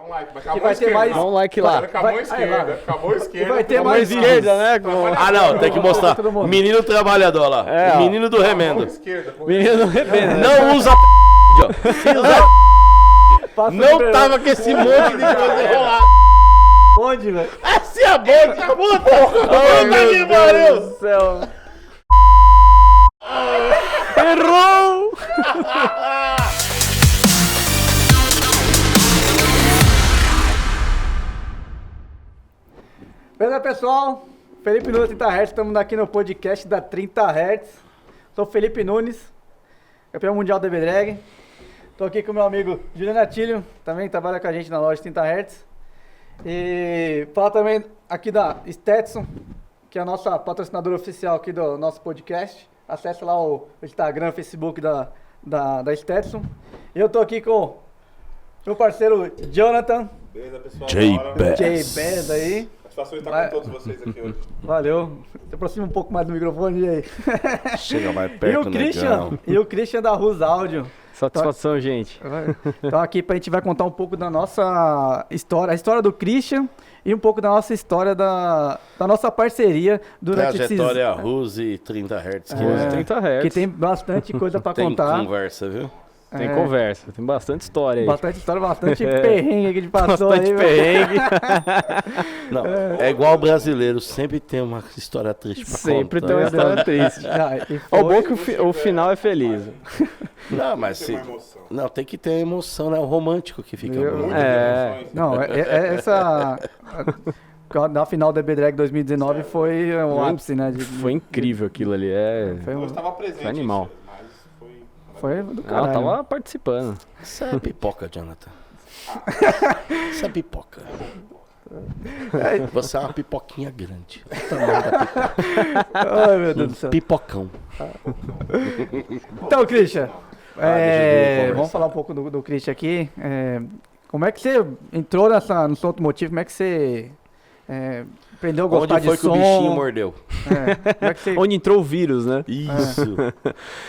um like. Mas Que vai ter mais... Dá um like lá. Acabou a esquerda. Acabou a esquerda. Vai ter Uma mais esquerda, né? Ah, não, tem que mostrar. Todo mundo. Menino trabalhador lá. É, ó. Menino do remendo. Esquerda. Menino rebenta. Não usa Se usar não tava com esse monte de coisa enrolada. Onde, velho? Essa é a boca, puta! Puta que pariu! do céu. Errou! Beleza, pessoal? Felipe Nunes, 30 Hz. Estamos aqui no podcast da 30 Hz. Sou Felipe Nunes, campeão mundial da B-Drag. Estou aqui com meu amigo Juliano Atílio, também trabalha com a gente na loja 30 Hz. E falar também aqui da Stetson, que é a nossa patrocinadora oficial aqui do nosso podcast. Acesse lá o Instagram, Facebook da Stetson. E eu estou aqui com meu parceiro Jonathan. Beleza, pessoal. J-Band aí. Satisfação estar com todos vocês aqui hoje. Valeu. Se aproxima um pouco mais do microfone aí. Chega mais perto, E o Christian da Rus Áudio. Satisfação, gente. Então aqui a gente vai contar um pouco da nossa história, a história do Christian e um pouco da nossa história da nossa parceria durante Trajetória Rus e 30 Hz. Rus 30 Hz. Que tem bastante coisa pra Tem contar. conversa, viu? Tem conversa, tem bastante história aí. Bastante história, bastante perrengue que a gente passou Bastante aí. perrengue. Não, é igual o brasileiro, sempre tem uma história triste pra Sempre contar. tem uma história triste. O bom é que o final é feliz. Não, mas Tem se... uma emoção. Não, tem que ter emoção, né? O romântico que fica bom. É. Não, essa... Na final da B-Drag 2019 foi o ápice, né? Foi incrível aquilo ali. Eu estava presente. Foi animal. Mas foi... Foi do Eu caralho. tava participando. Isso é pipoca, Jonathan. Isso é pipoca. Você é uma pipoquinha grande. Ai, meu Deus do céu. Pipocão. Então, Christian, deixa eu vamos falar um pouco do Christian aqui. Como é que você entrou no som automotivo? Como é que você aprendeu a gostar Onde foi de que som? o bichinho mordeu? Como é que você... Onde entrou o vírus, né? Isso.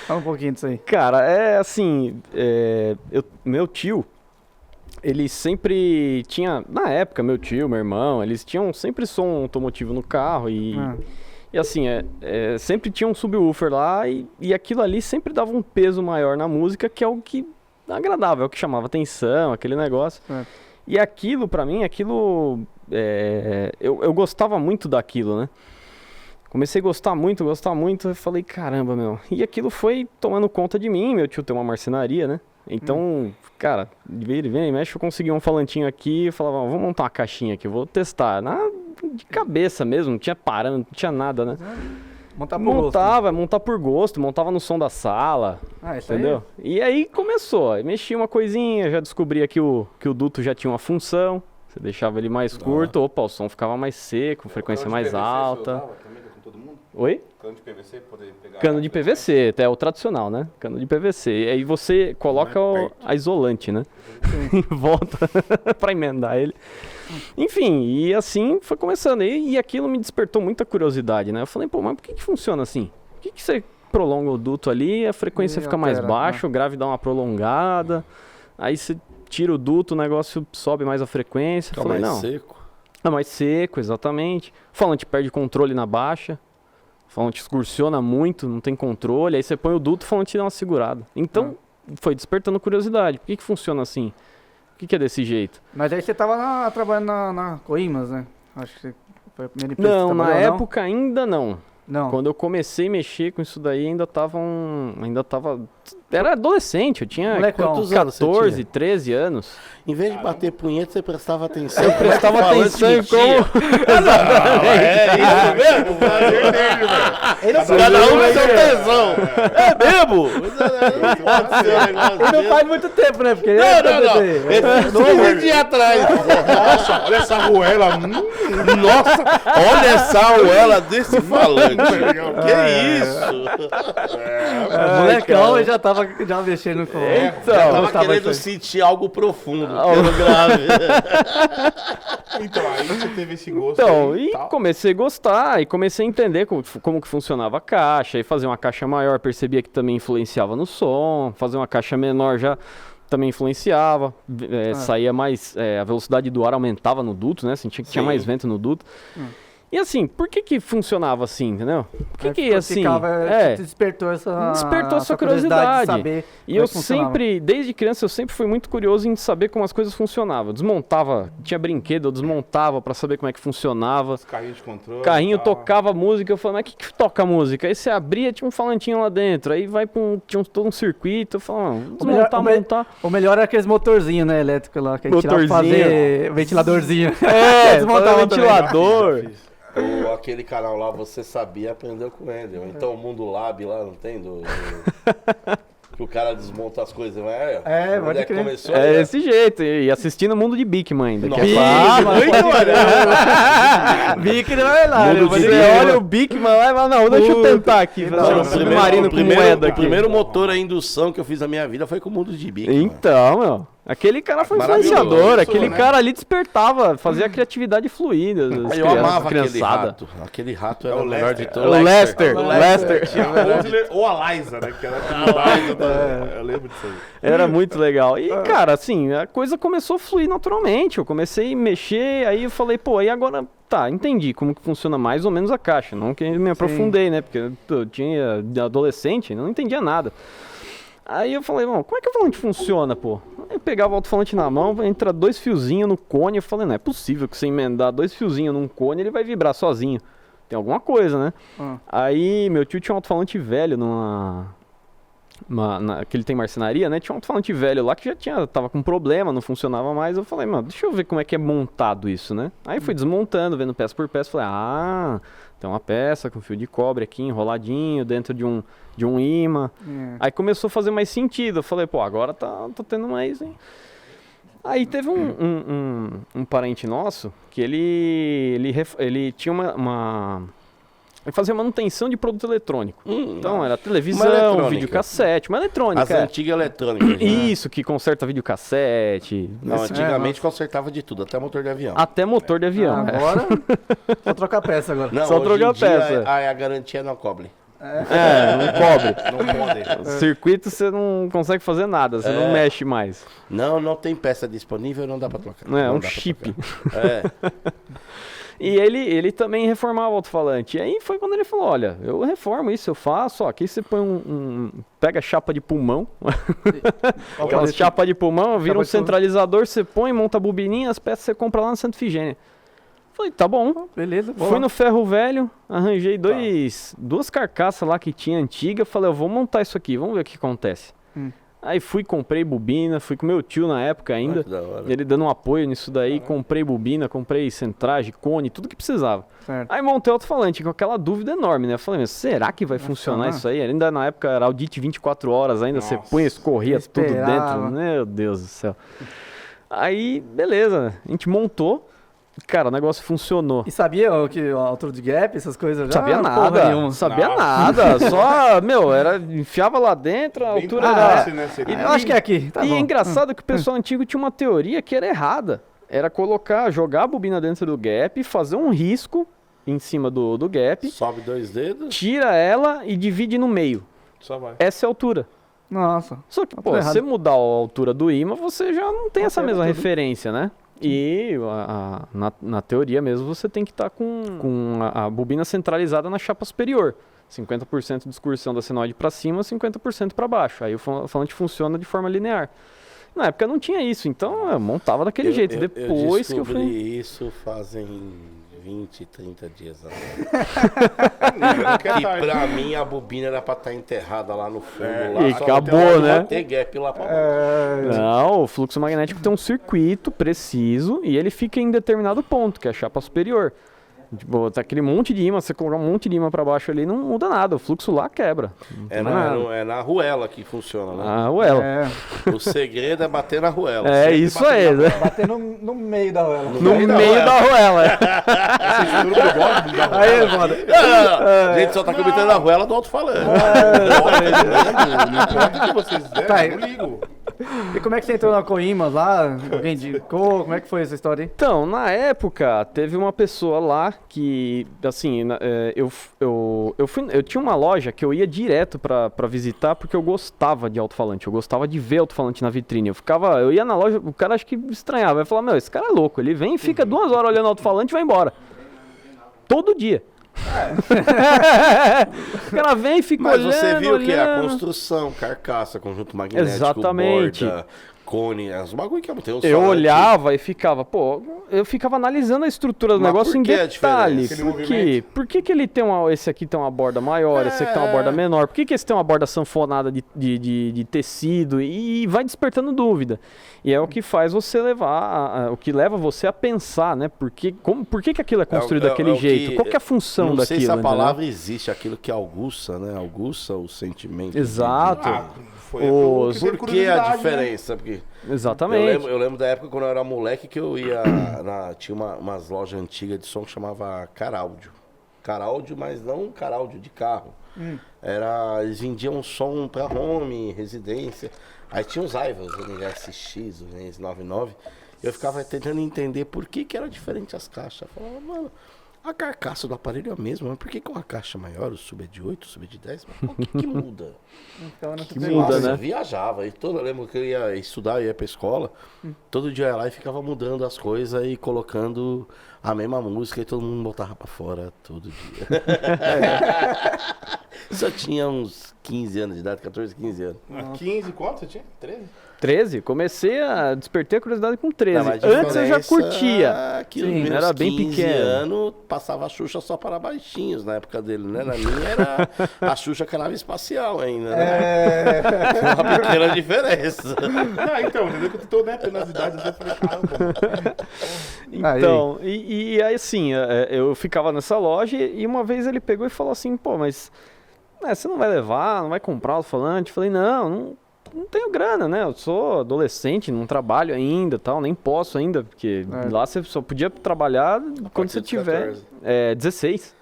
Fala um pouquinho disso aí. Cara, é assim, meu tio, ele sempre tinha, na época, meu tio, meu irmão, eles tinham sempre som automotivo no carro e assim, sempre tinha um subwoofer lá e aquilo ali sempre dava um peso maior na música, que é o que agradava, é o que chamava atenção, aquele negócio. E aquilo, pra mim, eu gostava muito daquilo, né? Comecei a gostar muito, eu falei, caramba, meu. E aquilo foi tomando conta de mim, meu tio tem uma marcenaria, né? Então, cara, vira e vem, mexe, eu consegui um falantinho aqui, eu falava, vamos montar uma caixinha aqui, eu vou testar. De cabeça mesmo, não tinha parâmetro, não tinha nada, né? Montar por gosto, montava no som da sala, Isso entendeu? E aí começou, aí mexia uma coisinha, já descobria que o duto já tinha uma função, você deixava ele mais curto, o som ficava mais seco, frequência mais alta. Oi? Cano de PVC, poder pegar... Cano de PVC, até o tradicional, né? Cano de PVC. E aí você coloca a isolante, né? Em volta pra emendar ele. Enfim, e assim foi começando. E aquilo me despertou muita curiosidade, né? Eu falei, pô, mas por que funciona assim? Por que você prolonga o duto ali, a frequência fica mais baixa, o grave dá uma prolongada, aí você tira o duto, o negócio sobe mais a frequência. Fica falei, mais não. seco. É mais seco, exatamente. O falante perde controle na baixa. O falante excursiona muito, não tem controle. Aí você põe o duto, o falante dá uma segurada. Então, foi despertando curiosidade. Por que funciona assim? Por que é desse jeito? Mas aí você tava trabalhando na Coimas, né? Acho que foi a primeira empresa que Não, você na trabalhou, época ainda não. Não. Quando eu comecei a mexer com isso daí, ainda tava. Era adolescente, eu tinha Molecão. Quantos anos você 14, tinha? 13 anos. Em vez de bater punheta, você prestava atenção. Eu prestava atenção em como. É isso mesmo? Prazer dele, velho. Cada um é seu tesão. É mesmo? Pode ser um negócio E não desse. faz muito tempo, né? Porque Não. Esse 15 dias atrás. Nossa, olha essa ruela. Nossa, olha essa arruela desse falante. Que isso? molecão, eu já tava mexendo com... Tava querendo sentir algo profundo, algo grave. Então, aí você teve esse gosto. Então, aí, e tal. comecei a gostar, e comecei a entender como que funcionava a caixa, e fazer uma caixa maior, percebia que também influenciava no som, fazer uma caixa menor já também influenciava, saía mais, a velocidade do ar aumentava no duto, né? Sentia que tinha mais vento no duto. E assim, por que funcionava assim, entendeu? Por que assim... Despertou essa curiosidade. De saber e eu sempre, desde criança, eu sempre fui muito curioso em saber como as coisas funcionavam. Eu desmontava, tinha brinquedo, eu desmontava pra saber como é que funcionava. Os carrinhos de controle. Carrinho tocava música, eu falava, mas o que toca música? Aí você abria, tinha um falantinho lá dentro, aí vai pra tinha todo um circuito, eu falava, montar. O melhor era aqueles motorzinhos, né, elétrico lá, que a gente tirava pra fazer ventiladorzinho. Desmontava ventilador. Ou aquele canal lá, Você Sabia, aprendeu com ele. Ou então o Mundo Lab lá, não tem? Que o cara desmonta as coisas. Pode crer. Começou, esse jeito. E assistindo o Mundo de Bigman ainda. Nossa, Bigman vai lá. Você olha o Bigman lá e fala, não, deixa eu tentar aqui. Fazer um submarino com moeda aqui. O primeiro motor a indução que eu fiz na minha vida foi com o Mundo de Bigman. Então, meu... Aquele cara foi influenciador, aquele cara ali despertava, fazia a criatividade fluida. Eu amava aquele rato. Aquele rato era o melhor de todos. O Lester. Tinha a Osler ou a Liza, né? Que era eu lembro disso aí. Era muito legal. E, cara, assim, a coisa começou a fluir naturalmente. Eu comecei a mexer, aí eu falei, pô, aí agora... Tá, entendi como que funciona mais ou menos a caixa. Não que eu me aprofundei, né? Porque eu tinha adolescente, não entendia nada. Aí eu falei, bom, como é que o alto-falante funciona, pô? Aí eu pegava o alto-falante na mão, entra 2 fiozinhos no cone, eu falei, não é possível que você emendar 2 fiozinhos num cone, ele vai vibrar sozinho. Tem alguma coisa, né? Aí meu tio tinha um alto-falante velho que ele tem marcenaria, né? Tinha um alto-falante velho lá que tava com problema, não funcionava mais. Eu falei, mano, deixa eu ver como é que é montado isso, né? Aí fui desmontando, vendo peça por peça, falei, tem uma peça com fio de cobre aqui, enroladinho, dentro de um imã. Aí começou a fazer mais sentido. Eu falei, pô, agora tá tendo mais, hein? Aí teve um parente nosso que ele tinha ele fazia manutenção de produto eletrônico. Então era televisão, videocassete, uma eletrônica. As antigas eletrônicas. Isso, que conserta videocassete. Não, antigamente consertava de tudo, até motor de avião. Até motor de avião. Agora, só trocar peça agora. Não, só trocar peça. A garantia não cobre. Não cobre. Não pode. Circuito você não consegue fazer nada, você não mexe mais. Não tem peça disponível, não dá pra trocar. É um chip. E ele também reformava o alto-falante. E aí foi quando ele falou, olha, eu reformo isso, eu faço, ó, aqui você põe pega chapa de pulmão, aquelas chapas de pulmão, vira um centralizador, você põe, monta a bobininha, as peças você compra lá no Santa Ifigênia. Falei, tá bom. Beleza. Fui no ferro velho, arranjei duas carcaças lá que tinha antiga, falei, eu vou montar isso aqui, vamos ver o que acontece. Aí comprei bobina, fui com meu tio na época ainda, ele dando um apoio nisso daí, comprei bobina, comprei centragem, cone, tudo que precisava. Certo. Aí montei o alto-falante com aquela dúvida enorme, né? Eu falei, mas será que vai funcionar isso aí? Ainda na época era Audit 24 horas, ainda você punha, escorria tudo dentro, meu Deus do céu. Aí, beleza, a gente montou. Cara, o negócio funcionou. E sabia a altura de gap, essas coisas? Sabia nada, não sabia nada. Só, enfiava lá dentro, a altura era... Né? Eu acho que é aqui, tá bom. É engraçado que o pessoal antigo tinha uma teoria que era errada. Era jogar a bobina dentro do gap, fazer um risco em cima do gap. Sobe 2 dedos. Tira ela e divide no meio. Só vai. Essa é a altura. Nossa. Só que, se você mudar a altura do imã, você já não tem essa mesma referência, né? E na teoria mesmo você tem que estar com a bobina centralizada na chapa superior. 50% de excursão da senoide para cima, 50% para baixo. Aí o falante funciona de forma linear. Na época não tinha isso, então eu montava daquele jeito. Depois que eu fui... isso fazem 20, 30 dias atrás. Que pra mim a bobina era pra estar enterrada lá no fundo. Lá, e acabou, né? Ter gap lá pra baixo. Não, o fluxo magnético tem um circuito preciso e ele fica em determinado ponto, que é a chapa superior. Tipo, tá aquele monte de imã, você colocar um monte de imã pra baixo ali, não muda nada, o fluxo lá quebra. É na arruela que funciona, né? A arruela. O segredo é bater na arruela. É isso aí, né? Bater no meio da arruela. No meio da arruela. Aí, foda. A gente só tá comentando a arruela do alto-falante. Não importa o que vocês der, eu não ligo. E como é que você entrou na Coimas lá? Alguém indicou? Como é que foi essa história aí? Então, na época, teve uma pessoa lá que, assim, eu tinha uma loja que eu ia direto pra visitar porque eu gostava de alto-falante, eu gostava de ver alto-falante na vitrine. Eu ia na loja, o cara acho que estranhava, eu falava, meu, esse cara é louco, ele vem e fica 2 horas olhando alto-falante e vai embora. Todo dia. O cara vem e fica Mas olhando, você viu que é a olhando. construção, carcaça, conjunto magnético, Exatamente. borda, cone, os bagulho que tem um Eu só, olhava e ficava, eu ficava analisando a estrutura do Mas negócio por em que a detalhe. diferença? Por Aquele quê? movimento? Por que ele tem esse aqui tem uma borda maior, esse aqui tem uma borda menor? Por que esse tem uma borda sanfonada de tecido? E vai despertando dúvida. E é o que faz você o que leva você a pensar, né? Por que aquilo é construído daquele o jeito? que- Qual que é a função Não daquilo? sei se a entendeu? palavra existe, aquilo que aguça, né? Aguça o sentimento. Exato. Foi Os- que teve Por que a curiosidade, né? diferença? Porque Exatamente. eu lembro da época quando eu era moleque que eu ia tinha umas lojas antigas de som que chamava Caráudio. Caráudio, mas não Caráudio de carro. Eles vendiam som pra home, residência. Aí tinha os Aivas, o NSX, o NS99. Eu ficava tentando entender por que era diferente as caixas. Eu falava, mano, a carcaça do aparelho é a mesma, mas por que uma caixa maior, o sub é de 8, o sub é de 10? Mas o que muda? Então, não Que muda, né? Eu viajava, eu lembro que eu ia estudar, eu ia pra escola, todo dia eu ia lá e ficava mudando as coisas e colocando a mesma música e todo mundo botava pra fora todo dia. Só tinha uns 15 anos de idade, 14, 15 anos. 15, quanto você tinha? 13? 13, despertei a curiosidade com 13. Não, mas a Antes eu já diferença curtia. é que Sim, os meus era bem 15 pequeno. anos passava a Xuxa só para baixinhos na época dele, né? Na minha era a Xuxa com a nave espacial ainda, né? Uma pequena diferença. Então, entendeu? Que eu tô nas idades, eu falei, caramba. Então, e aí assim, eu ficava nessa loja e uma vez ele pegou e falou assim, pô, mas você não vai levar, não vai comprar o alto-falante? Eu falei, não tenho grana, né? Eu sou adolescente, não trabalho ainda, tal, nem posso ainda, porque lá você só podia trabalhar quando você dos tiver 14. 16.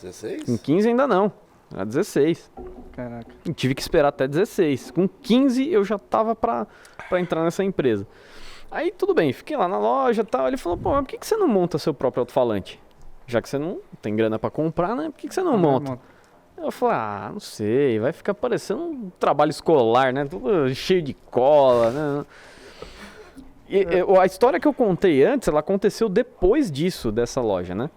16? Com 15 ainda não, era 16. Caraca. E tive que esperar até 16. Com 15 eu já tava pra entrar nessa empresa. Aí tudo bem, fiquei lá na loja e tal. Ele falou, pô, mas por que você não monta seu próprio alto-falante? Já que você não tem grana pra comprar, né? Por que você não monta? Eu falei, não sei, vai ficar parecendo um trabalho escolar, né? Tudo cheio de cola, né? A história que eu contei antes, ela aconteceu depois dessa loja, né?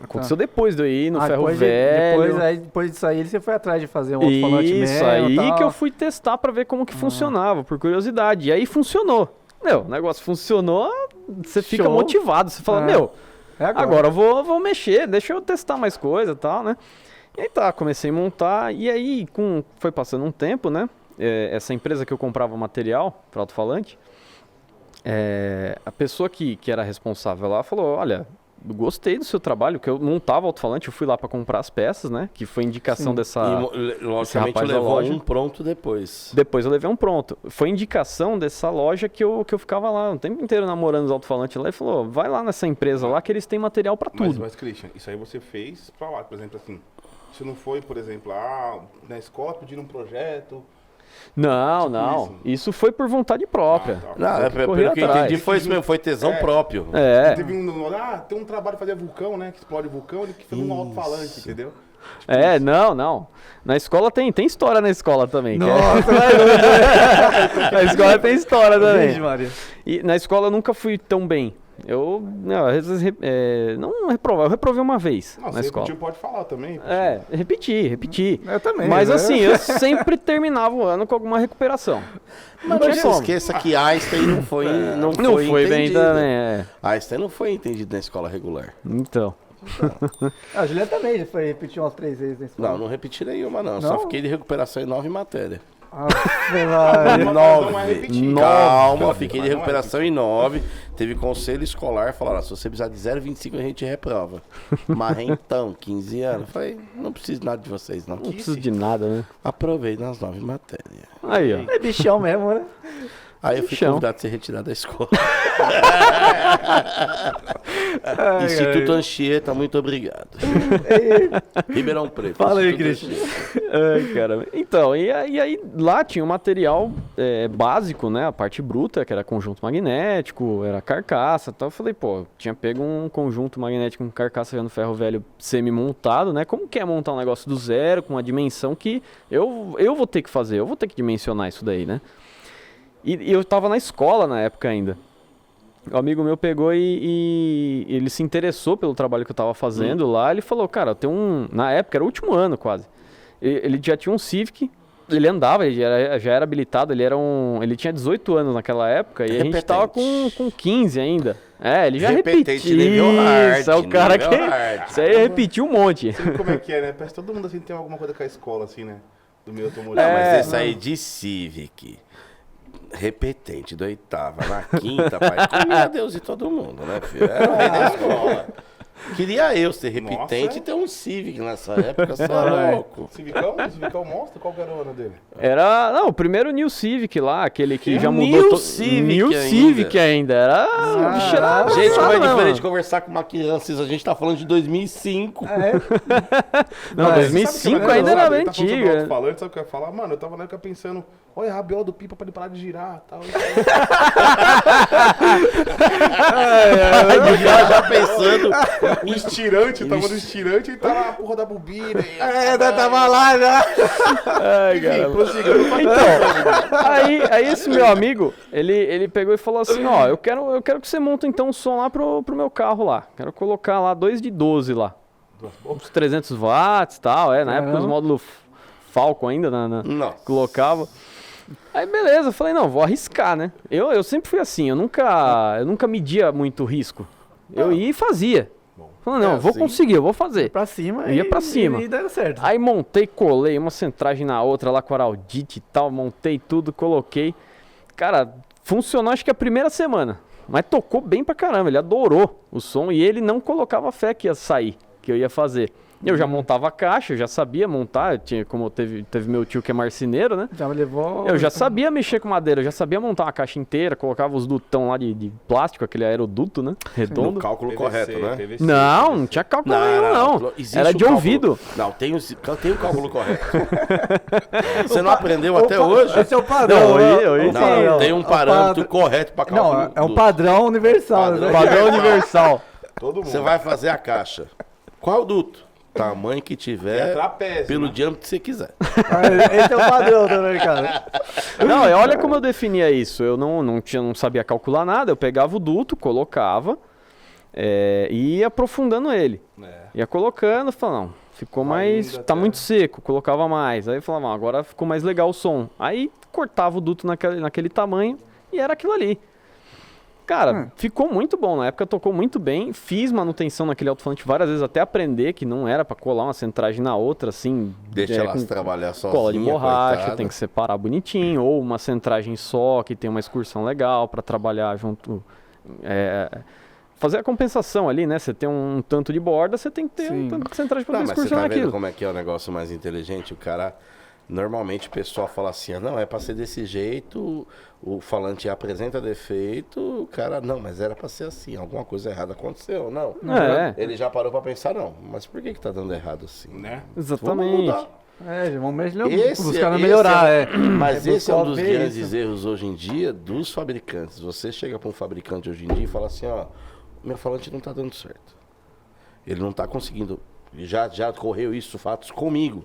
Aconteceu depois de eu ir no Ferro Velho. Depois disso aí, você foi atrás de fazer um alto-falante mesmo. Isso, aí tal. que eu fui testar pra ver como que funcionava, por curiosidade. E aí funcionou. O negócio funcionou, você fica Show. motivado. Você fala, É agora eu vou mexer, deixa eu testar mais coisa e tal, né? E aí comecei a montar, e aí foi passando um tempo, né? Essa empresa que eu comprava material para alto-falante, a pessoa que era responsável lá falou, olha, eu gostei do seu trabalho, que eu montava alto-falante, eu fui lá para comprar as peças, né? Que foi indicação dessa... E, logicamente, rapaz da levou loja. um pronto depois. Depois eu levei um pronto. Foi indicação dessa loja que eu ficava lá o tempo inteiro namorando os alto-falantes lá e falou, vai lá nessa empresa lá que eles têm material para tudo. Mas, Christian, isso aí você fez pra lá, por exemplo, assim. Isso não foi, por exemplo, na escola pediram um projeto. Não, Tipo não. Isso foi por vontade própria. Tá. Não, Corri pelo que eu atrás. entendi, foi isso mesmo, foi tesão próprio. Teve tem um trabalho de fazer vulcão, né? Que explode vulcão, ele que fez um alto-falante, entendeu? Não. Na escola tem história na escola também. Nossa, Na escola tem história também. Vixe, Maria. E na escola eu nunca fui tão bem. Às vezes, não reprovei, eu reprovei uma vez Não, na você escola. pode falar também. Repeti. Eu também. Mas né? assim, eu sempre terminava o ano com alguma recuperação. Mas não se esqueça que Einstein não foi bem entendido. também, Einstein não foi entendido na escola regular. Então. A Juliana também já foi repetir umas 3 vezes na escola. Não repeti nenhuma, não. Não? Só fiquei de recuperação em 9 matérias. Não é repetir. Calma, fiquei de recuperação em 9. Teve conselho escolar, falaram, se você precisar de 0,25 a gente reprova. Mas então, 15 anos. Eu falei, não preciso nada de vocês, não. Não preciso de nada, né? Aprovei nas 9 matérias. Aí, ó. É bichão mesmo, né? Aí eu fui Chão. convidado a ser retirado da escola. Instituto Anchieta, muito obrigado. Ribeirão Preto. Fala aí, Instituto Cristian. Anchieta. Ai, cara. Então, e aí lá tinha um material básico, né? A parte bruta, que era conjunto magnético, era carcaça e tal. Eu falei, pô, tinha pego um conjunto magnético com carcaça já no ferro velho semi-montado, né? Como que é montar um negócio do zero, com uma dimensão que eu vou ter que fazer, eu vou ter que dimensionar isso daí, né? E eu tava na escola na época ainda. O amigo meu pegou e ele se interessou pelo trabalho que eu tava fazendo lá. Ele falou, cara, na época era o último ano quase. Ele já tinha um Civic, ele andava, ele já era habilitado, ele tinha 18 anos naquela época e a gente tava com 15 ainda. Ele já repetiu. Nível hard, Isso, é o cara que... hard. Isso aí repetiu um monte. Você viu como é que é, né? Parece que todo mundo assim tem alguma coisa com a escola, assim, né? Do meu automotivo. Não, mas esse aí de Civic, repetente da oitava, na quinta, pai, comia Deus e todo mundo, né, filho? Era o rei da escola. Queria eu ser repetente Nossa. e ter um Civic nessa época, você é louco. Civicão monstro? Qual que era o ano dele? Não, o primeiro New Civic lá, aquele que já New mudou... Civic New ainda. Civic ainda. O bicho era Gente, avançado, mas é né, diferente mano? de conversar com uma criança, a gente tá falando de 2005. Não, 2005 ainda era bem antiga. Falando, sabe o que eu ia falar? Mano, eu tava na época pensando, olha a rabiola do pipa pra ele parar de girar e tal. Já pensando. O estirante, eu tava no estirante e tava a porra da bobina. Tava lá já. Ai, cara. Então, aí esse meu amigo, ele pegou e falou assim, ó, eu quero que você monta então um som lá pro meu carro lá. Quero colocar lá 2 de 12 lá. Uns 300 watts e tal, na época os módulos Falcon ainda, Nossa. colocava. Aí beleza, eu falei, não, vou arriscar, né? Eu sempre fui assim, eu nunca media muito risco. Eu ia e fazia. Falei, não, vou assim. conseguir, eu vou fazer. Pra cima. Ia pra cima. E deu certo. Aí montei, colei uma centragem na outra lá com araldite e tal, montei tudo, coloquei. Cara, funcionou acho que a primeira semana, mas tocou bem pra caramba, ele adorou o som e ele não colocava fé que ia sair, que eu ia fazer. Eu já montava a caixa, eu já sabia montar, como teve meu tio que é marceneiro, né? Já levou... Eu já sabia mexer com madeira, eu já sabia montar uma caixa inteira, colocava os dutão lá de plástico, aquele aeroduto, né? Redondo. No cálculo correto, né? Não tinha cálculo nenhum, não. Existe Era o de cálculo- ouvido. Não, tem o cálculo correto. Você não aprendeu até hoje? Esse é o padrão. Não, né? eu O Não, padrão. tem um É o parâmetro padrão. correto pra cálculo. Não, é um do- padrão universal. Padrão. né? Padrão universal. Todo mundo. Você vai fazer a caixa. Qual duto? Tamanho que tiver, É trapézio, pelo né? diâmetro que você quiser. Esse é o padrão do mercado. Não, e olha como eu definia isso. Eu não sabia calcular nada, eu pegava o duto, colocava e ia aprofundando ele. Ia colocando, falava, não, ficou mais. indo Tá até- muito seco, colocava mais. Aí eu falava, não, agora ficou mais legal o som. Aí cortava o duto naquele tamanho e era aquilo ali. Cara, ficou muito bom. Na época tocou muito bem. Fiz manutenção naquele alto-falante várias vezes até aprender que não era pra colar uma centragem na outra, assim. Deixa elas com trabalhar sozinha, cola de borracha, coitada. tem que separar bonitinho. Ou uma centragem só, que tem uma excursão legal pra trabalhar junto. Fazer a compensação ali, né? Você tem um tanto de borda, você tem que ter um tanto de centragem pra Não, fazer mas você excursão tá vendo naquilo. como é que é o negócio mais inteligente? O cara, normalmente o pessoal fala assim, não, é pra ser desse jeito, o falante apresenta defeito, o cara, não, mas era pra ser assim, alguma coisa errada aconteceu, não. Ele já parou pra pensar, não, mas por que tá dando errado assim? Né? Vamos Exatamente. mudar. Buscando melhorar, Mas esse é um dos ver grandes isso. erros hoje em dia dos fabricantes. Você chega para um fabricante hoje em dia e fala assim, ó, meu falante não tá dando certo. Ele não tá conseguindo. Já correu isso, fatos comigo.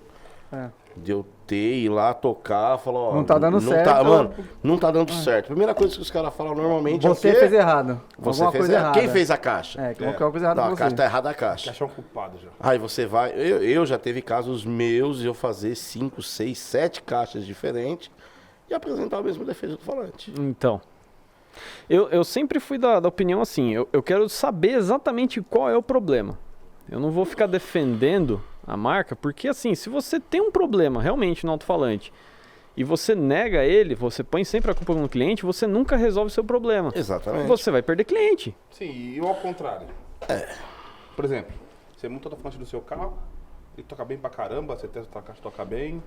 De eu ter, ir lá tocar, falar, ó, Não tá dando certo. Mano, não tá dando certo. Primeira coisa que os caras falam normalmente Você é o quê? fez errado. Você Alguma fez coisa errado. errada. Quem fez a caixa? Colocou alguma coisa errada Não, com a você. caixa tá errada a caixa. Caixão culpado já. Aí você vai. Eu já teve casos meus de eu fazer 5, 6, 7 caixas diferentes e apresentar o mesmo defeito do falante. Então. Eu sempre fui da opinião assim, eu quero saber exatamente qual é o problema. Eu não vou ficar defendendo a marca, porque assim, se você tem um problema realmente no alto-falante e você nega ele, você põe sempre a culpa no cliente, você nunca resolve o seu problema. Exatamente. Você vai perder cliente. Sim, e ao contrário. Por exemplo, você monta a frente do seu carro, ele toca bem pra caramba, você testa a caixa toca bem.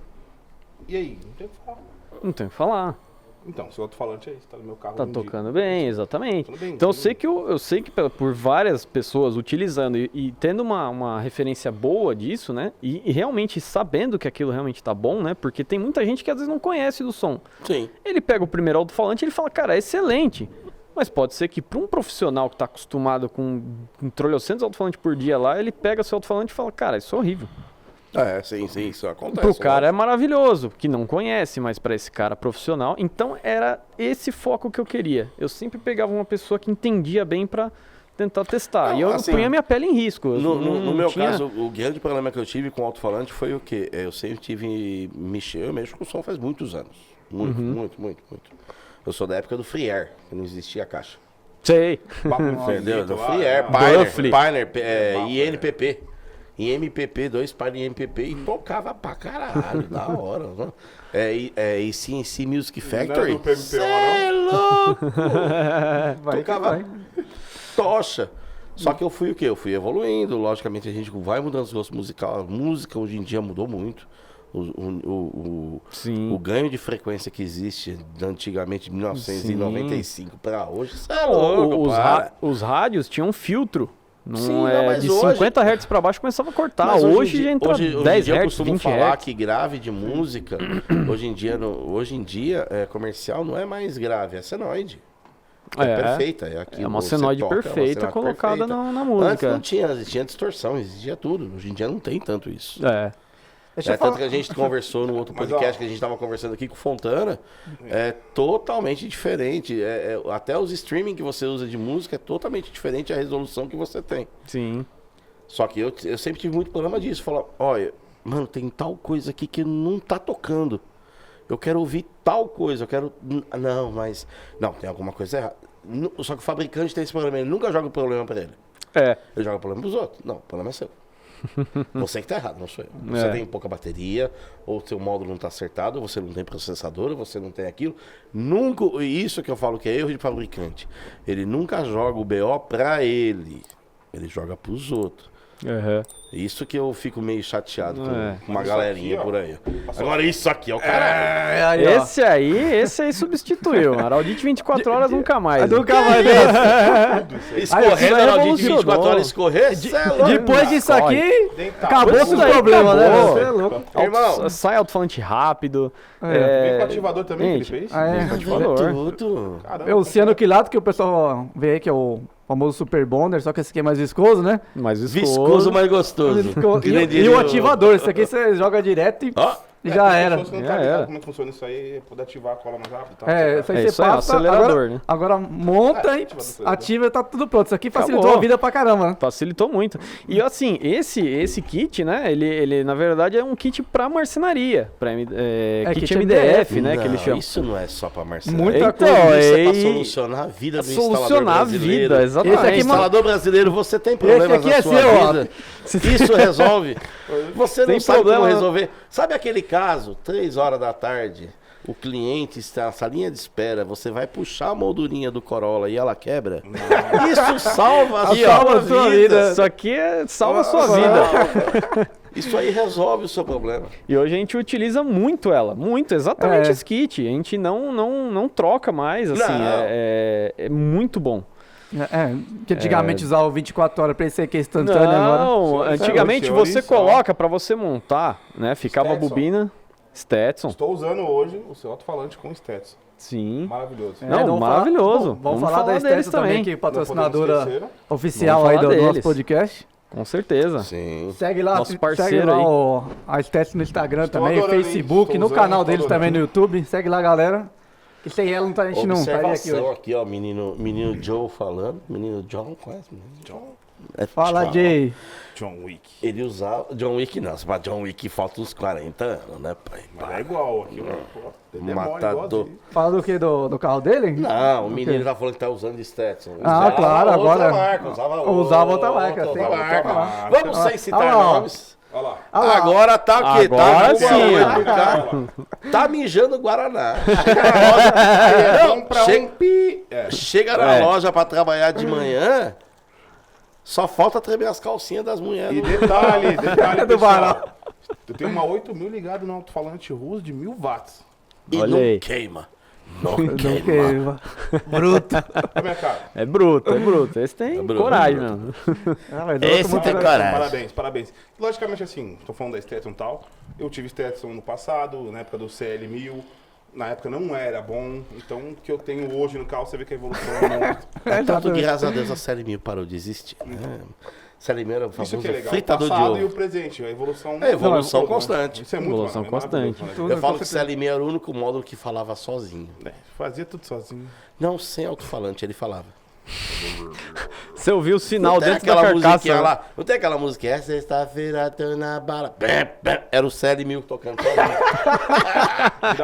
E aí? Não tem o que falar. Não tem o que falar. Então, seu alto-falante é isso, tá no meu carro. Tá vendido. tocando bem, exatamente. Tudo bem, Então eu tudo sei que eu sei que por várias pessoas utilizando e tendo uma referência boa disso, né? E realmente sabendo que aquilo realmente tá bom, né? Porque tem muita gente que às vezes não conhece do som. Sim. Ele pega o primeiro alto-falante e ele fala, cara, é excelente. Mas pode ser que para um profissional que tá acostumado com um trolhocentos alto-falante por dia lá, ele pega seu alto-falante e fala, cara, isso é horrível. Sim, isso acontece. Pro cara é maravilhoso, que não conhece, mas para esse cara profissional. Então era esse foco que eu queria. Eu sempre pegava uma pessoa que entendia bem para tentar testar. Não, e eu assim, punha minha pele em risco. No meu caso, o grande problema que eu tive com o alto-falante foi o quê? Eu sempre tive... Eu mexo com som faz muitos anos. Muito. Eu sou da época do Free Air, que não existia caixa. Sei. Entendeu? Do lá, Free Air, Buffly. Pioneer, INPP. IMPP, 2 pares de IMPP e tocava pra caralho, da hora. Né? E CNC Music Factory. Não é do PMPO, Cê é louco! Tocava tocha. Só que eu fui o quê? Eu fui evoluindo. Logicamente a gente vai mudando os gostos musicais. A música hoje em dia mudou muito. Sim. O ganho de frequência que existe antigamente, de 1995 para hoje, cê é Não, louco, os rádios tinham um filtro. Não Sim, é, mas de hoje- 50 Hz para baixo começava a cortar. Mas Hoje já entra hoje 10 em dia eu Hz, costumo 20 falar Hz. que grave de música, hoje em dia comercial não é mais grave, é senoide. É perfeita, é aquilo. É uma você senoide toca, perfeita senoide colocada perfeita. na Antes música. não tinha, existia distorção, existia tudo. Hoje em dia não tem tanto isso. É. Deixa eu Tanto falar. que a gente conversou no outro Mas, podcast ó, que a gente estava conversando aqui com o Fontana, é totalmente diferente. Até os streaming que você usa de música é totalmente diferente a resolução que você tem. Sim. Só que eu sempre tive muito problema disso. Falar, olha, mano, tem tal coisa aqui que não tá tocando. Eu quero ouvir tal coisa, eu quero... Não, mas... Não, tem alguma coisa errada. Só que o fabricante tem esse problema, ele nunca joga o problema pra ele. É. Ele joga o problema pros outros. Não, o problema é seu. Você que tá errado, não sou eu. Você tem pouca bateria, ou seu módulo não tá acertado, ou você não tem processador, ou você não tem aquilo. Nunca... Isso que eu falo que é erro de fabricante. Ele nunca joga o BO pra ele. Ele joga pros outros. Uhum. Isso que eu fico meio chateado com uma Mas galerinha isso aqui, ó, por aí. Agora isso aqui é o caralho. Aí, ó. Esse aí substituiu. Araldite 24 horas nunca mais. Nunca mais desse. Escorrer isso na aí Araldite revolucionou. 24 horas, escorrer, cê é louco. Depois disso Corre. aqui, Dental. acabou Isso com os daí problemas, né? acabou. Você é louco. Irmão. Sai alto-falante rápido. Vem com ativador também gente, que ele fez? Ah, é. Ativador. Tudo. Caramba. É o cianoquilato que o pessoal vê aí, que é o famoso Super Bonder, só que esse aqui é mais viscoso, né? Mais Viscoso, mas gostoso. E o ativador, esse aqui você joga direto e Ó, já era. Se você não Já tá ligado era. como é que funciona isso aí, poder ativar a cola mais rápido. Tá? É, isso aí É, você isso aí é um passa, acelerador, agora, né? agora monta e ativa e tá tudo pronto. Isso aqui facilitou Acabou. a vida pra caramba, né? Facilitou muito. E assim, esse kit, né? Ele na verdade é um kit pra marcenaria. Kit kit MDF, né? que não, eles chamam. isso não é só pra marcenaria. Muita Então, coisa. Isso é pra e- solucionar a vida do Solucionar instalador a brasileiro. vida, exatamente. Esse aqui, Instalador brasileiro, você tem problemas aqui na é sua seu, ó. vida. Isso resolve. Você não Tem sabe problema. como resolver. Sabe aquele caso, 3 horas da tarde, o cliente está na salinha de espera, você vai puxar a moldurinha do Corolla e ela quebra? Isso salva a Aqui, ó, sua vida. Isso aqui salva a sua vida. Isso aí resolve o seu problema. E hoje a gente utiliza muito ela. Muito, exatamente É. esse kit. A gente não troca mais, assim. Não. É muito bom. Que antigamente usava o 24 horas pra esse aqui instantâneo agora. Não, antigamente senhores, você ó. coloca pra você montar, né? Ficava a Stetson. bobina. Stetson. Estou usando hoje o seu alto-falante com Stetson. Sim. Maravilhoso. Não, vamos maravilhoso. Vamos falar da deles Stetson também, que é Não podemos patrocinadora esquecer. oficial Vamos aí falar do nosso deles. podcast. Com certeza. Sim. Segue lá, Nosso segue parceiro lá aí. a Stetson no Instagram Estou também, adorando, hein? Facebook, Estou no usando, canal estou deles também no adorando. YouTube. Segue lá, galera. Que sem ela a gente não estaria aqui Observação hoje. aqui, ó, menino Joe falando. Menino John, conhece? Menino John. É Fala, John. Jay. John Wick. Ele usava. John Wick não, mas John Wick falta uns 40 anos, né, pai? Mas é igual aqui, pô. Ele Matador. Fala do que? Do carro dele? Não, o menino tá falando que tá usando de Stetson. Ah, claro, agora- Usava outra marca, outra tem que marca. falar. Vamos sem citar Ah, ó. nomes. Olha lá. Ah lá. Agora tá o quê? Agora Tá, sim, ó. tá mijando Guaraná. É Não, bom pra chega- um pi. É. Chega na loja pra trabalhar de manhã, só falta tremer as calcinhas das mulheres. E detalhe, Do pessoal. varal. Eu tenho uma 8000 ligado no alto-falante russo de 1000 watts. E Olha não aí. queima. Não Não queima. queima. Bruto. Olha a minha cara. É bruto, é bruto. Esse tem É bruto, coragem é bruto. mesmo. Ah, mas Esse outro tem motor- coragem. Parabéns, parabéns. Logicamente, assim, tô falando da Stetson e tal. Eu tive Stetson no passado, na época do CL1000. Na época não era bom. Então, o que eu tenho hoje no carro, você vê que a evolução É tanto, exatamente. graças a Deus, a série 1000 parou de existir. Né? Série 1000 era o Isso famoso que é legal. O fritador de passado e o ovo. presente. A evolução... É, evolução Não, constante. Isso é muito Evolução maravilhoso, constante. maravilhoso. Eu falo Com que o certeza. série 1000 era o único módulo que falava sozinho. É, fazia tudo sozinho. Não, sem alto-falante, ele falava. Você ouviu o sinal Não tem dentro da aquela carcaça. musiquinha lá. Não tem aquela musiquinha, sexta-feira tô na bala. Bem, bem. Era o série 1000 tocando sozinho.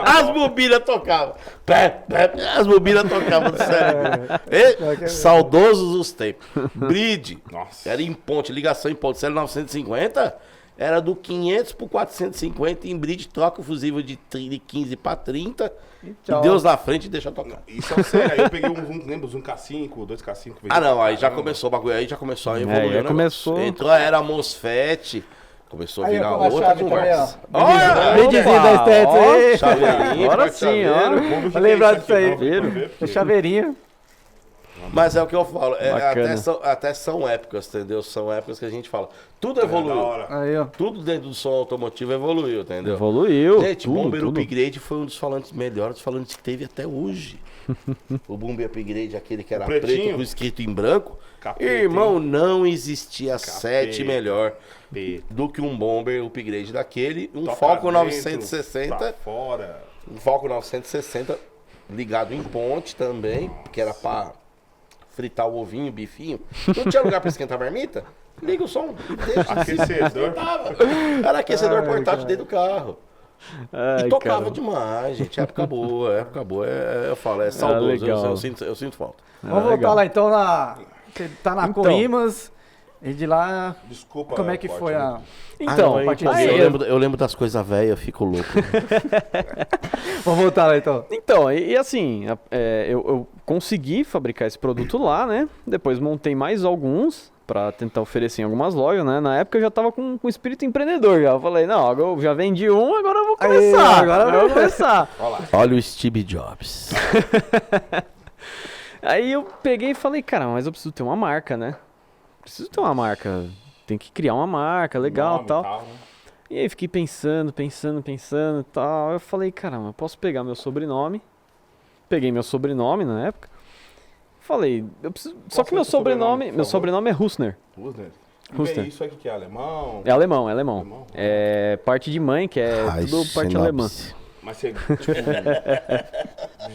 As bobinas tocavam. Bem, bem. As bobinas tocavam do série 1000. Saudosos os tempos. Bride. Nossa. Era em ponte, ligação em ponte. Série 950 era do 500 pro 450. Em Bride troca o fusível de 15 pra 30. E tchau. Deus na frente e deixa tocar. Isso é sério. Aí eu peguei lembra, um K5, 2K5. Ah, não, aí já começou o bagulho, aí já começou a evoluir. já o negócio. começou. Entrou a era MOSFET, começou a Aí, virar ó, a outra chave também, conversa. ó. Olha, Bridzinho da Stetson ó, aí. chaveirinho, Agora porta sim, chaveiro. ó. Vai lembrar disso aí. Viram? Chaveirinho. Mas é o que eu falo, Bacana. até são épocas, entendeu? São épocas que a gente fala. Tudo Da evoluiu. hora. Aí, ó. Tudo dentro do som automotivo evoluiu, entendeu? Evoluiu. Gente, o tudo, Bomber tudo. Upgrade foi um dos falantes melhores dos falantes que teve até hoje. O Bomber Upgrade, aquele que era Pretinho? preto com escrito em branco. Capeta, Irmão, não existia sete Capeta. melhor Capeta. do que um Bomber Upgrade daquele. Um Toca Falcon dentro, 960. pra fora. Um Falcon 960 ligado em ponte também, que era pra fritar o ovinho, o bifinho. Não tinha lugar pra esquentar a marmita? Liga o som. Deixa. Aquecedor. Era aquecedor Ai, portátil cara. dentro do carro. Ai, E tocava cara. demais, gente. Época boa, época boa. Eu falo, é saudoso. legal. Eu sinto falta. Vamos voltar legal. lá então na. Você tá na Então. Colimas. E de lá. Desculpa. Como é que corte, foi né? a. Então, Ah, não, partir aí eu, daí. lembro, eu lembro das coisas velhas, eu fico louco. Vamos voltar lá então. Então, e assim, eu consegui fabricar esse produto lá, né? Depois montei mais alguns pra tentar oferecer em algumas lojas, né? Na época eu já tava com espírito empreendedor já. Eu falei, não, agora eu já vendi um, agora eu vou Aí, começar. agora Agora eu vou começar. Olha lá. Olha o Steve Jobs. Aí eu peguei e falei, cara, mas eu preciso ter uma marca, né? Preciso ter uma marca. Tem que criar uma marca, legal Nome e tal. né? E aí fiquei pensando e tal. Eu falei, caramba, eu posso pegar meu sobrenome. Peguei meu sobrenome na época. Falei, eu preciso. Só que é meu seu sobrenome, sobrenome. por Meu favor? sobrenome é Russner. Rusner. Ruster. Isso aqui que é alemão. É alemão, é alemão. Alemão? É parte de mãe, que é tudo parte alemã. Mas você, tipo,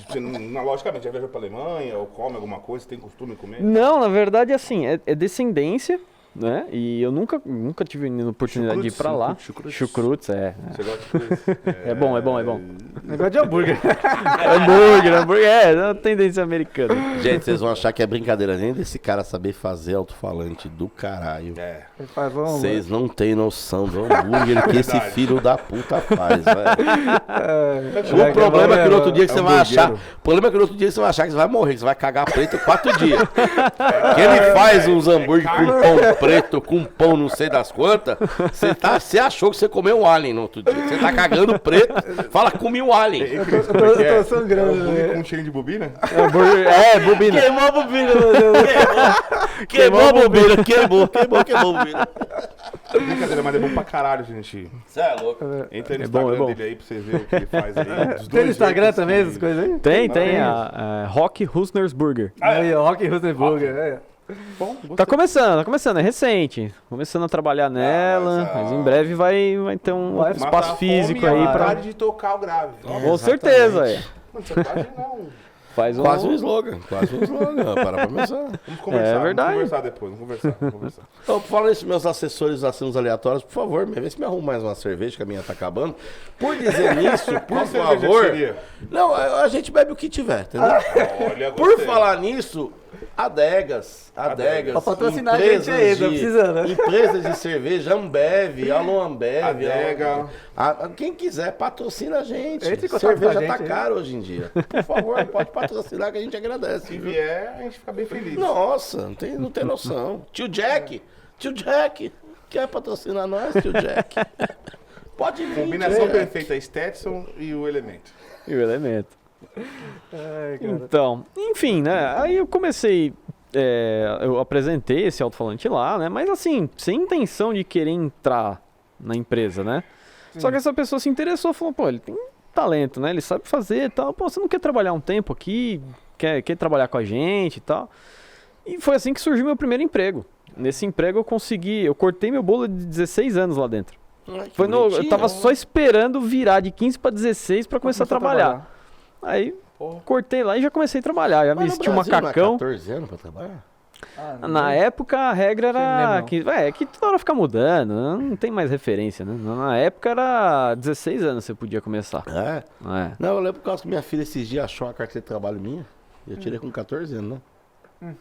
você logicamente, já viajou pra Alemanha ou come alguma coisa, tem costume de comer? Não, na verdade, assim, é descendência, né? E eu nunca tive a oportunidade de ir pra lá. Chucrutes, Você gosta de coisa? É bom, é bom, é bom. Negócio de hambúrguer. Hambúrguer, é uma tendência americana. Gente, vocês vão achar que é brincadeira nem desse cara saber fazer alto-falante do caralho. É. Ele faz um Vocês não têm noção do hambúrguer que esse Verdade. filho da puta faz, velho. É, O problema é que no outro dia que você vai achar. Hambúrguero. O problema é que no outro dia que você vai achar que você vai morrer, que você vai cagar preto 4 dias. Que ele faz uns hambúrguer com pão preto, com pão não sei das quantas. Você achou que você comeu um alien no outro dia. Você tá cagando preto, fala, comi um alien. Eu tô sangrando, hambúrguer né? com cheirinho de bobina? Bobina. Queimou a bobina, meu Deus. Queimou a bobina, queimou a bobina. Brincadeira, mas é bom pra caralho, gente. Você é louco. Entra no É bom, Instagram é bom. dele aí pra vocês verem o que ele faz aí. dos Tem dois no Instagram jeitos também que- essas coisas aí? Tem a Rock Russner's Burger. Aí, ó, Rock Rosenburger. É. Bom, gostei. Tá começando, é recente. Começando a trabalhar nela, mas em breve vai ter um Vai espaço Matar a físico fome e aí a pra. vontade de tocar o grave. Com certeza, é. Mano, você quase não. Faz Quase um slogan, quase um slogan. Para pra pensar. Vamos conversar, É verdade. vamos conversar depois, vamos conversar. Então, falando isso, meus assessores assuntos aleatórios, por favor, vê se me arruma mais uma cerveja, que a minha tá acabando. Por dizer nisso, por Qual cerveja favor. que seria? Não, a gente bebe o que tiver, entendeu? Olha, Por gostei. falar nisso, adegas, Pra patrocinar a gente aí, tá precisando, né? empresas de cerveja, Ambev, Alô Ambev, Adega. quem quiser, patrocina a gente. Entre em contato Cerveja com a gente tá aí. caro hoje em dia. Por favor, pode patrocinar que a gente agradece. Se viu? vier, a gente fica bem feliz. Nossa, não tem noção. Tio Jack, quer patrocinar nós, tio Jack? Pode vir. Combinação tio Jack. perfeita, Stetson e o elemento. E o elemento. Ai, cara. Então, enfim, né? Aí eu comecei, eu apresentei esse alto-falante lá, né? Mas assim, sem intenção de querer entrar na empresa, né? Só que essa pessoa se interessou, falou, pô, ele tem talento, né? Ele sabe fazer e tal. Pô, você não quer trabalhar um tempo aqui? Quer trabalhar com a gente e tal? E foi assim que surgiu meu primeiro emprego. Nesse emprego eu cortei meu bolo de 16 anos lá dentro. Ai, que Eu tava só esperando virar de 15 para 16 para começar a trabalhar. Aí cortei lá e já comecei a trabalhar. Já Mas no vesti um Brasil não é macacão. 14 anos pra trabalhar? Na época a regra era Não. que toda hora fica mudando, não tem mais referência, né? Na época era 16 anos você podia começar. É? É. Não, eu lembro por causa que minha filha esses dias achou uma carteira de trabalho minha. E eu tirei com 14 anos, né?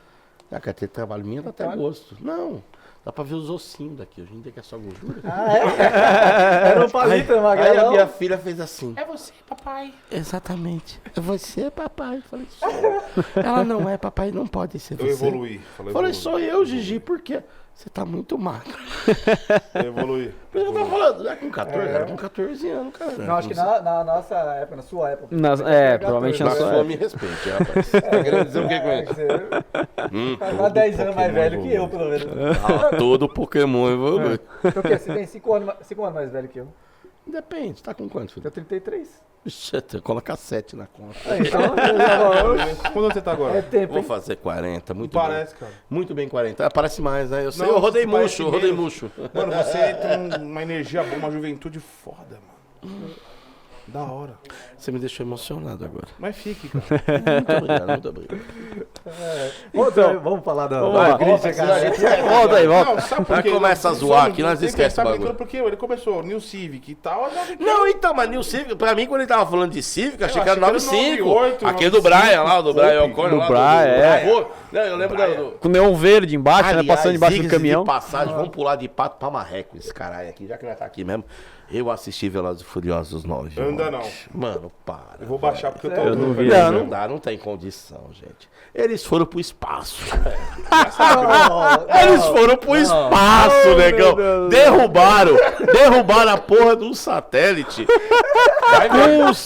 A carteira de trabalho minha dá até gosto. Não, dá pra ver os ossinhos daqui. Hoje em dia que é só gordura. Era um palito, Aí a magrelão. minha filha fez assim. É você, papai. Exatamente. É você, papai. Eu falei, sou. Ela não é, papai, não pode ser Eu você. evoluí. Falei, sou eu, Gigi, por quê? Você tá muito magro. Eu evoluí. Por isso que eu tô falando, é com 14, era com 14 anos, cara. Não, acho que na nossa época, na sua época. Provavelmente na Na sua sua época. me respeite, rapaz. Tá querendo dizer o que com isso? Você tá 10 anos mais velho que eu, pelo menos. Todo Pokémon evolui. Então o quê? Você tem 5 anos mais velho que eu. Depende, tá com quanto, filho? Eu tenho 33. Ixi, coloca 7 na conta. Então, Quando você tá agora? é tempo, Vou hein? fazer 40, muito Parece, cara. bem. Muito bem, 40. Parece mais, né? Eu sei, Não, eu rodei parece murcho, eu rodei menos. murcho. Mano, você tem uma energia boa, uma juventude foda, mano. Da hora. Você me deixou emocionado agora. Mas fique, cara. Muito obrigado, muito obrigado. Vamos falar da Vamos lá. Christian, cara. Volta aí, volta. Não, sabe por Aí quê? começa a Não, zoar não aqui, nós tem esquece pensar o bagulho. naquilo Porque ele começou New Civic e tal. Não, então, mas New Civic, pra mim, quando ele tava falando de Civic, eu achei que era achei que era 95. 98, Aquele do 95, Brian lá, do Brian O'Connor Do lá. Brian, é. avô. Não, eu lembro do... Com neon verde embaixo, né? Aliás, Passando debaixo do diga-se caminhão. de passagem, vamos pular de pato pra marreco esse caralho aqui, já que nós tá aqui mesmo. Eu assisti Velozes e Furiosos 9. Ainda não. Mano, para. Eu vou baixar porque eu tô Eu não louco, vi. velho. Não, não dá, não tem condição, gente. Eles foram pro espaço. Eles foram pro espaço, negão. Derrubaram a porra de um satélite.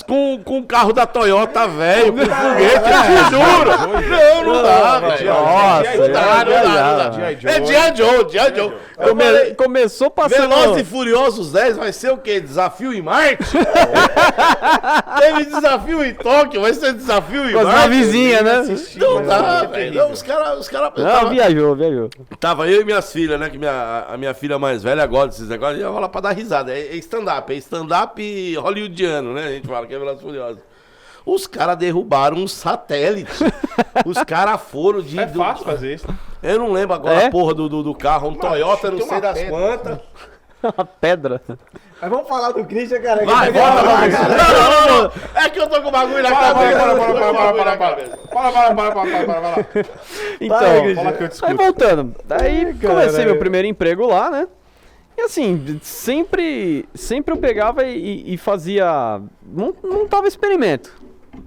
Com o carro da Toyota, velho, com foguete, eu te juro. Não dá, velho. Nossa, Não dá. G.I. Joe. É G.I. Joe. Eu falei, Começou passando. Velozes e Furiosos 10 vai ser o quê? Desafio em Marte? Teve desafio em Tóquio, vai ser desafio em Com as Marte? navezinhas, né? Não dá, velho. Não, os caras. Não, viajou. Tava eu e minhas filhas, né? Que a minha filha mais velha gosta desses negócios. E eu vou lá pra dar risada. É stand-up. É stand-up hollywoodiano, né? A gente fala que é Velozes e Furiosos. Os caras derrubaram um satélite. Os caras foram de. É fácil fazer isso. Eu não lembro agora É? a porra do carro. Um Toyota, não tem sei uma das pedra. quantas. Uma pedra. Mas vamos falar do Christian, cara. Vai, que bora, legal. não. É que eu tô com o bagulho na cabeça. Para. Então, Vai, Fala que eu aí discuto. voltando. Daí comecei caralho. meu primeiro emprego lá, né? E assim, sempre eu pegava e fazia. Montava experimento.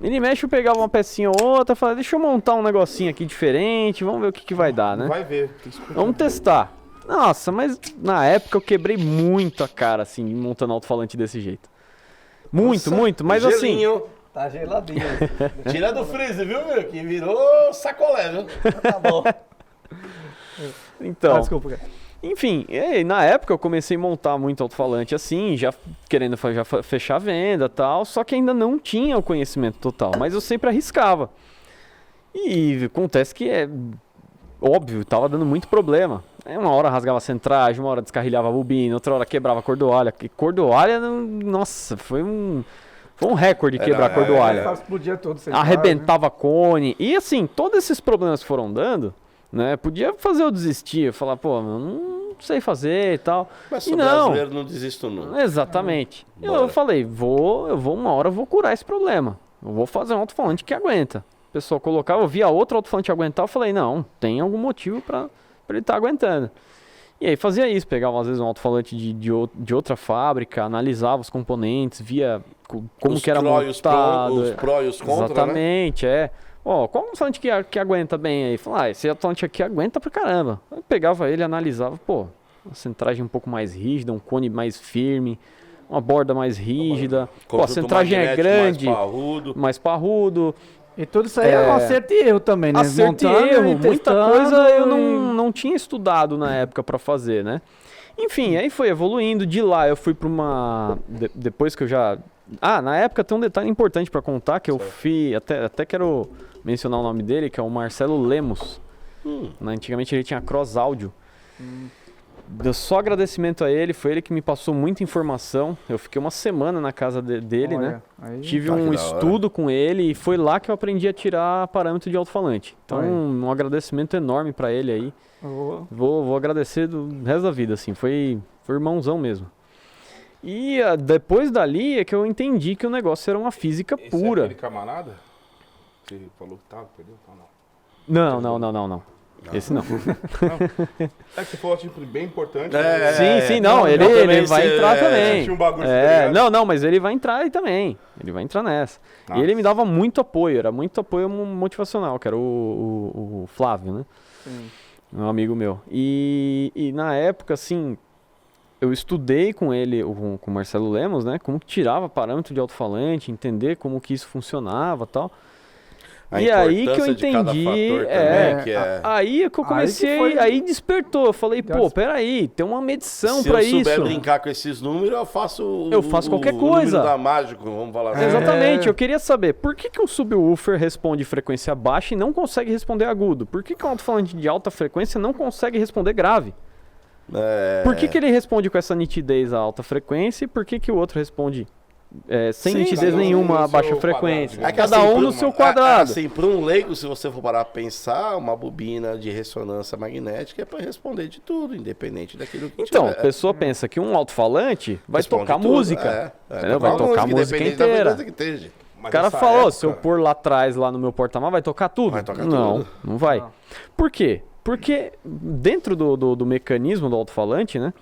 Ele mexe, eu pegava uma pecinha ou outra, falava, deixa eu montar um negocinho aqui diferente, vamos ver o que vai dar, né? Vai ver. Tem que escutar. Vamos testar. Nossa, mas na época eu quebrei muito a cara, assim, montando alto-falante desse jeito. Muito, mas assim. Gelinho. Tá geladinho. Tira do freezer, viu, meu? Que virou sacolé, viu? Tá bom. Então. Desculpa, cara. Enfim, na época eu comecei a montar muito alto-falante assim, já querendo fechar a venda e tal, só que ainda não tinha o conhecimento total, mas eu sempre arriscava. E acontece que é óbvio, tava dando muito problema. Uma hora rasgava a centragem, uma hora descarrilhava a bobina, outra hora quebrava a cordoalha. E cordoalha, nossa, foi um recorde quebrar a cordoalha. Faz explodia todo. sem Arrebentava cone. E assim, todos esses problemas que foram dando, né? Podia fazer eu desistir, eu falar, pô, eu não sei fazer e tal. Mas E sou não. brasileiro, não desisto nunca. Exatamente. Eu Bora. falei, uma hora eu vou curar esse problema. Eu vou fazer um alto-falante que aguenta. O pessoal colocava, eu via outro alto-falante aguentar, eu falei, não, tem algum motivo pra ele estar aguentando. E aí fazia isso, pegava às vezes um alto-falante de outra fábrica, analisava os componentes, via como Os que era pró e os montado. os pró e os contra, né? Exatamente, Ó, qual um alto-falante que aguenta bem aí? Falei, esse alto-falante aqui aguenta pra caramba. Eu pegava ele, analisava, pô, uma centragem um pouco mais rígida, um cone mais firme, uma borda mais rígida, pô, a Conjunto centragem é magnético grande, mais parrudo. mais parrudo. E tudo isso aí é um acerto e erro também, né? Acerto e Montando erro, e muita testando coisa eu e- não tinha estudado na época pra fazer, né? Enfim, aí foi evoluindo. De lá eu fui pra uma. Depois que eu já. Ah, na época tem um detalhe importante pra contar que eu fui. Até quero mencionar o nome dele, que é o Marcelo Lemos. Antigamente ele tinha Cross Áudio. Deu só agradecimento a ele, foi ele que me passou muita informação. Eu fiquei uma semana na casa dele, né? Olha, aí- Tive Ah, que um da estudo com ele e foi lá que eu aprendi a tirar parâmetro de alto-falante. Então, Olha. um agradecimento enorme pra ele aí. Ô, Vou agradecer do resto da vida, assim. Foi irmãozão mesmo. E depois dali é que eu entendi que o negócio era uma física Esse pura. é aquele camarada? Você falou que tava, perdeu? Não. Não. Esse não. É que você falou, tipo, bem importante. Sim, não, ele também vai cê- entrar é, também. tinha um bagulho, tá ligado? Não, mas ele vai entrar aí também. Ele vai entrar nessa. Nossa. E ele me dava muito apoio, era muito apoio motivacional, que era o Flávio, né? sim. Um amigo meu. E na época, assim, eu estudei com ele, com o Marcelo Lemos, né? Como que tirava parâmetro de alto-falante, entender como que isso funcionava e tal. A E aí que eu importância de cada entendi, fator é, também, que é... Aí é que eu Aí comecei, que foi- aí despertou. Eu falei, Deu pô, as- peraí, tem uma medição Se pra eu souber isso. brincar com esses números, eu faço Eu faço qualquer o coisa. número da mágico, vamos falar assim. Exatamente, eu queria saber por que um subwoofer responde frequência baixa e não consegue responder agudo? Por que um alto-falante de alta frequência não consegue responder grave? É... Por que ele responde com essa nitidez a alta frequência e por que o outro responde sem Sim, nitidez cada um nenhuma no a baixa seu frequência? quadrado, Cada assim, um pra- no seu quadrado. Assim, para um leigo, se você for parar a pensar, uma bobina de ressonância magnética é para responder de tudo, independente daquilo que Então, a tiver. pessoa pensa que um alto-falante vai Responde tocar tudo, música. entendeu? Vai tocar a música independente da inteira. frequência que esteja. Mas O cara nessa falou, época- se eu pôr lá atrás, lá no meu porta-malas, vai tocar tudo? Vai tocar não, tudo. não vai. Não. Por quê? Porque dentro do mecanismo do alto-falante, né?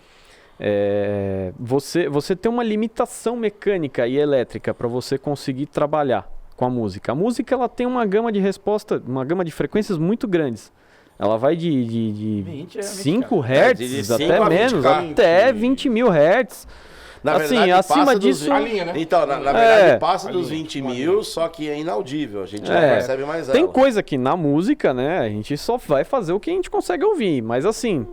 Você tem uma limitação mecânica e elétrica para você conseguir trabalhar com a música. A música ela tem uma gama de resposta, uma gama de frequências muito grandes. Ela vai de 20 a 5 É, Hz de 5 até a 20 menos, K. até 20 mil Hz. Na Assim, verdade, acima passa dos- disso- A linha, né? Então, na É. verdade, passa A dos linha, 20 uma mil, linha. só que é inaudível. A gente não É. percebe mais Tem ela. coisa que na música, né, a gente só vai fazer o que a gente consegue ouvir. Mas assim,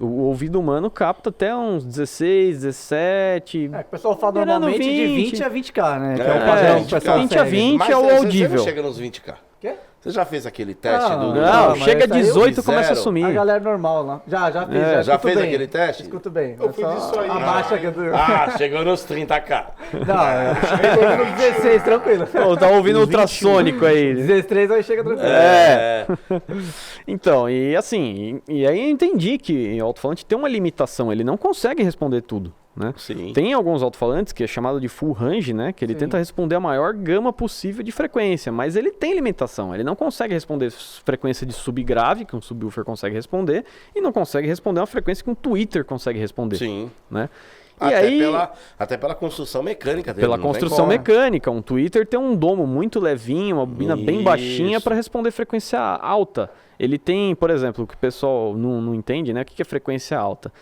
o ouvido humano capta até uns 16, 17. É, que o pessoal fala Beirando normalmente de 20. 20 a 20K, né? Que é, É, o padrão que o 20K. pessoal 20 a segue. 20 Mas é o você audível. não chega nos 20K. Quê? Você já fez aquele teste Não, do... não, Não, mas chega esse aí eu 18 fiz começa a zero. sumir. A galera normal lá. Já fiz, É, já escuto fez bem. aquele teste? Escuto bem. Eu É fiz só isso aí. Abaixa que eu durmo. Ah, chegou nos 30K. Não, eu tô no 16, tranquilo. Pô, tá ouvindo ultrassônico aí. 16 aí chega tranquilo. É. Então, e assim, e aí eu entendi que o alto-falante tem uma limitação, ele não consegue responder tudo, né? Sim. Tem alguns alto-falantes que é chamado de full range, né? Que ele Sim. tenta responder a maior gama possível de frequência, mas ele tem limitação. Ele não consegue responder frequência de subgrave, que um subwoofer consegue responder, e não consegue responder uma frequência que um tweeter consegue responder, Sim. né? E Até, aí, até pela construção mecânica dele. pela não tem construção como. mecânica, um tweeter tem um domo muito levinho, uma bobina bem Isso. baixinha para responder frequência alta. Ele tem, por exemplo, o que o pessoal não entende, né? O que é frequência alta?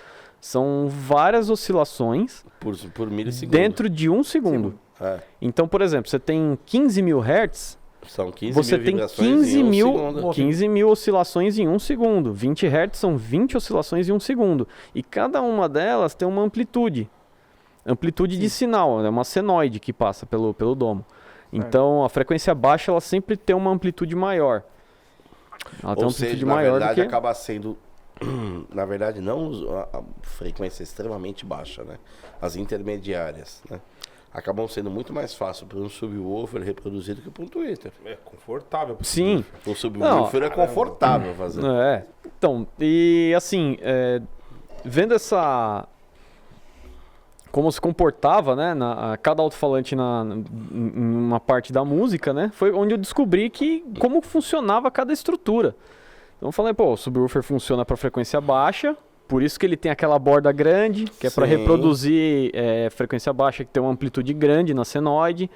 São várias oscilações Por milissegundo. dentro de um segundo. É. Então, por exemplo, você tem 15 mil hertz, São 15 você mil tem vibrações 15 em um mil, segundo. 15 mil oscilações em um segundo. 20 hertz são 20 oscilações em um segundo. E cada uma delas tem uma amplitude. Amplitude de sinal, é uma senoide que passa pelo domo. Então, a frequência baixa, ela sempre tem uma amplitude maior. Ela tem uma Ou amplitude seja, na maior verdade, do que... acaba sendo... Na verdade, não a frequência extremamente baixa, né? As intermediárias, né? Acabam sendo muito mais fácil para um subwoofer reproduzir do que para um tweeter. É confortável. pro Sim. O subwoofer é confortável fazer. É. Então, e assim, vendo essa... Como se comportava, né? Cada alto-falante em uma parte da música, né? Foi onde eu descobri como funcionava cada estrutura. Então eu falei, pô, o subwoofer funciona para frequência baixa, por isso que ele tem aquela borda grande, que é para Sim. reproduzir frequência baixa, que tem uma amplitude grande na senoide.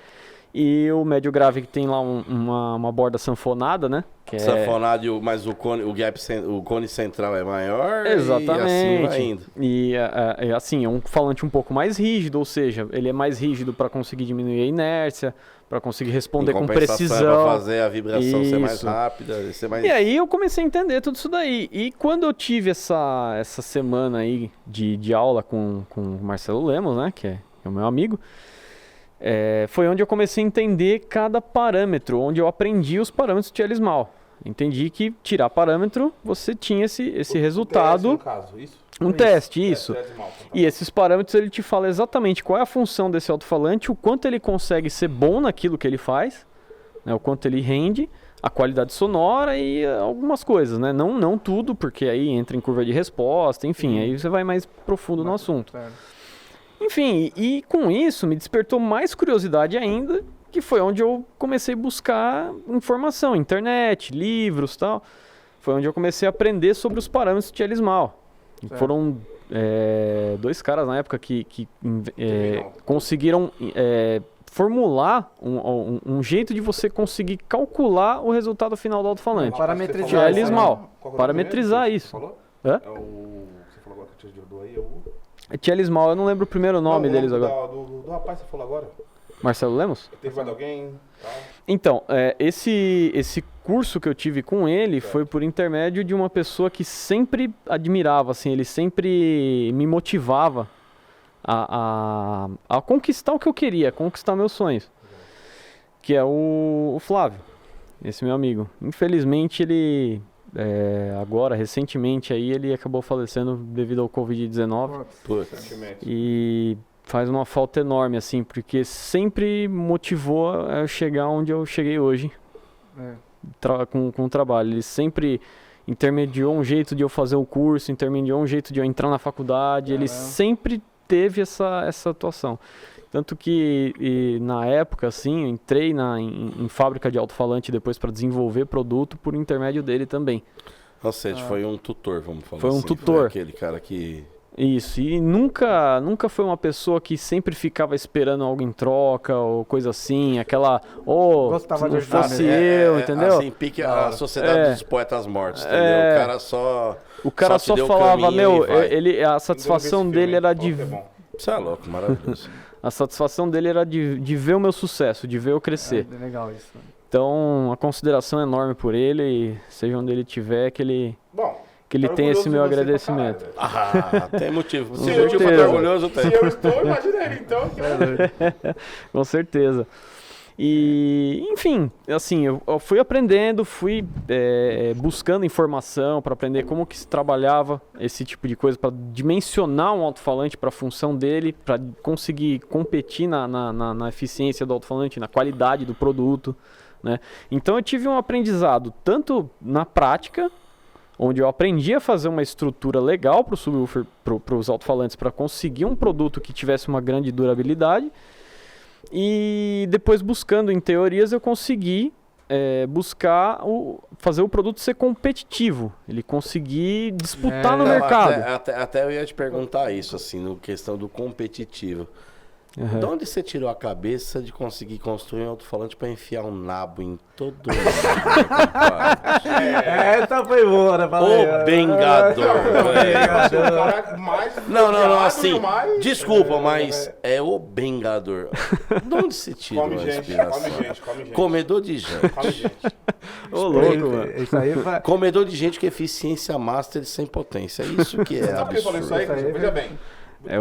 E o médio grave que tem lá uma borda sanfonada, né? Que Sanfonado, mas o cone central é maior. Exatamente. E assim vai indo. E assim, é um falante um pouco mais rígido, ou seja, ele é mais rígido para conseguir diminuir a inércia, para conseguir responder com precisão. Para fazer a vibração ser mais rápida, ser mais... E aí eu comecei a entender tudo isso daí. E quando eu tive essa semana aí de aula com o Marcelo Lemos, né, que é o meu amigo, foi onde eu comecei a entender cada parâmetro, onde eu aprendi os parâmetros de Thiele-Small. Entendi que tirar parâmetro, você tinha esse resultado. No caso, isso? Um teste, isso. E esses parâmetros, ele te fala exatamente qual é a função desse alto-falante, o quanto ele consegue ser bom naquilo que ele faz, né, o quanto ele rende, a qualidade sonora e algumas coisas, né? Não tudo, porque aí entra em curva de resposta, enfim, aí você vai mais profundo no assunto. Enfim, e com isso me despertou mais curiosidade ainda, que foi onde eu comecei a buscar informação, internet, livros e tal. Foi onde eu comecei a aprender sobre os parâmetros de Thiele-Small. Foram 2 caras na época que conseguiram formular um jeito de você conseguir calcular o resultado final do alto-falante. Parametrizar. Thiele-Small. Parametrizar isso. Você falou? Hã? Você falou agora que te ajudou aí, Thiele-Small, eu não lembro o primeiro nome deles agora. Do rapaz que você falou agora. Marcelo Lemos? Teve mais alguém? Tal. Então, esse curso que eu tive com ele foi por intermédio de uma pessoa que sempre admirava, assim, ele sempre me motivava a conquistar o que eu queria, conquistar meus sonhos, que é o Flávio, esse meu amigo. Infelizmente, ele, agora, recentemente, aí, ele acabou falecendo devido ao Covid-19. E faz uma falta enorme, assim, porque sempre motivou a eu chegar onde eu cheguei hoje, com o trabalho. Ele sempre intermediou um jeito de eu fazer o curso, intermediou um jeito de eu entrar na faculdade, ele sempre teve essa atuação. Tanto que na época, assim, eu entrei em fábrica de alto-falante depois para desenvolver produto por intermédio dele também. Ou seja, foi um tutor, vamos falar assim. Foi um tutor. Foi aquele cara que... Isso, e nunca foi uma pessoa que sempre ficava esperando algo em troca ou coisa assim, aquela, Gostava se não de ajudar, fosse né? eu, entendeu? Assim, pique a sociedade dos poetas mortos, entendeu? O cara só falava, a satisfação dele era de... Isso é louco, maravilhoso. A satisfação dele era de ver o meu sucesso, de ver eu crescer. É legal isso. Então, a consideração é enorme por ele, e seja onde ele estiver, que ele tem esse meu agradecimento. Tem motivo. Se eu estou orgulhoso, tem. Se eu estou, imagina ele, então. Com certeza. E, enfim, assim, eu fui aprendendo, fui buscando informação para aprender como que se trabalhava esse tipo de coisa, para dimensionar um alto-falante para a função dele, para conseguir competir na eficiência do alto-falante, na qualidade do produto, né? Então eu tive um aprendizado tanto na prática, onde eu aprendi a fazer uma estrutura legal para o subwoofer, para os alto-falantes, para conseguir um produto que tivesse uma grande durabilidade. E depois, buscando em teorias, eu consegui fazer o produto ser competitivo, ele conseguir disputar no mercado. Até eu ia te perguntar isso, assim, no questão do competitivo. De onde você tirou a cabeça de conseguir construir um alto-falante para enfiar um nabo em todo mundo? Essa foi boa, né? O bengador. Não, assim, desculpa, mas é o bengador. De onde você tirou a inspiração? Come gente. Comedor de gente. Come gente. Ô, louco, mano. Isso aí vai... Comedor de gente com eficiência master sem potência. É isso que é Sabe por que eu falei isso aí? Veja bem.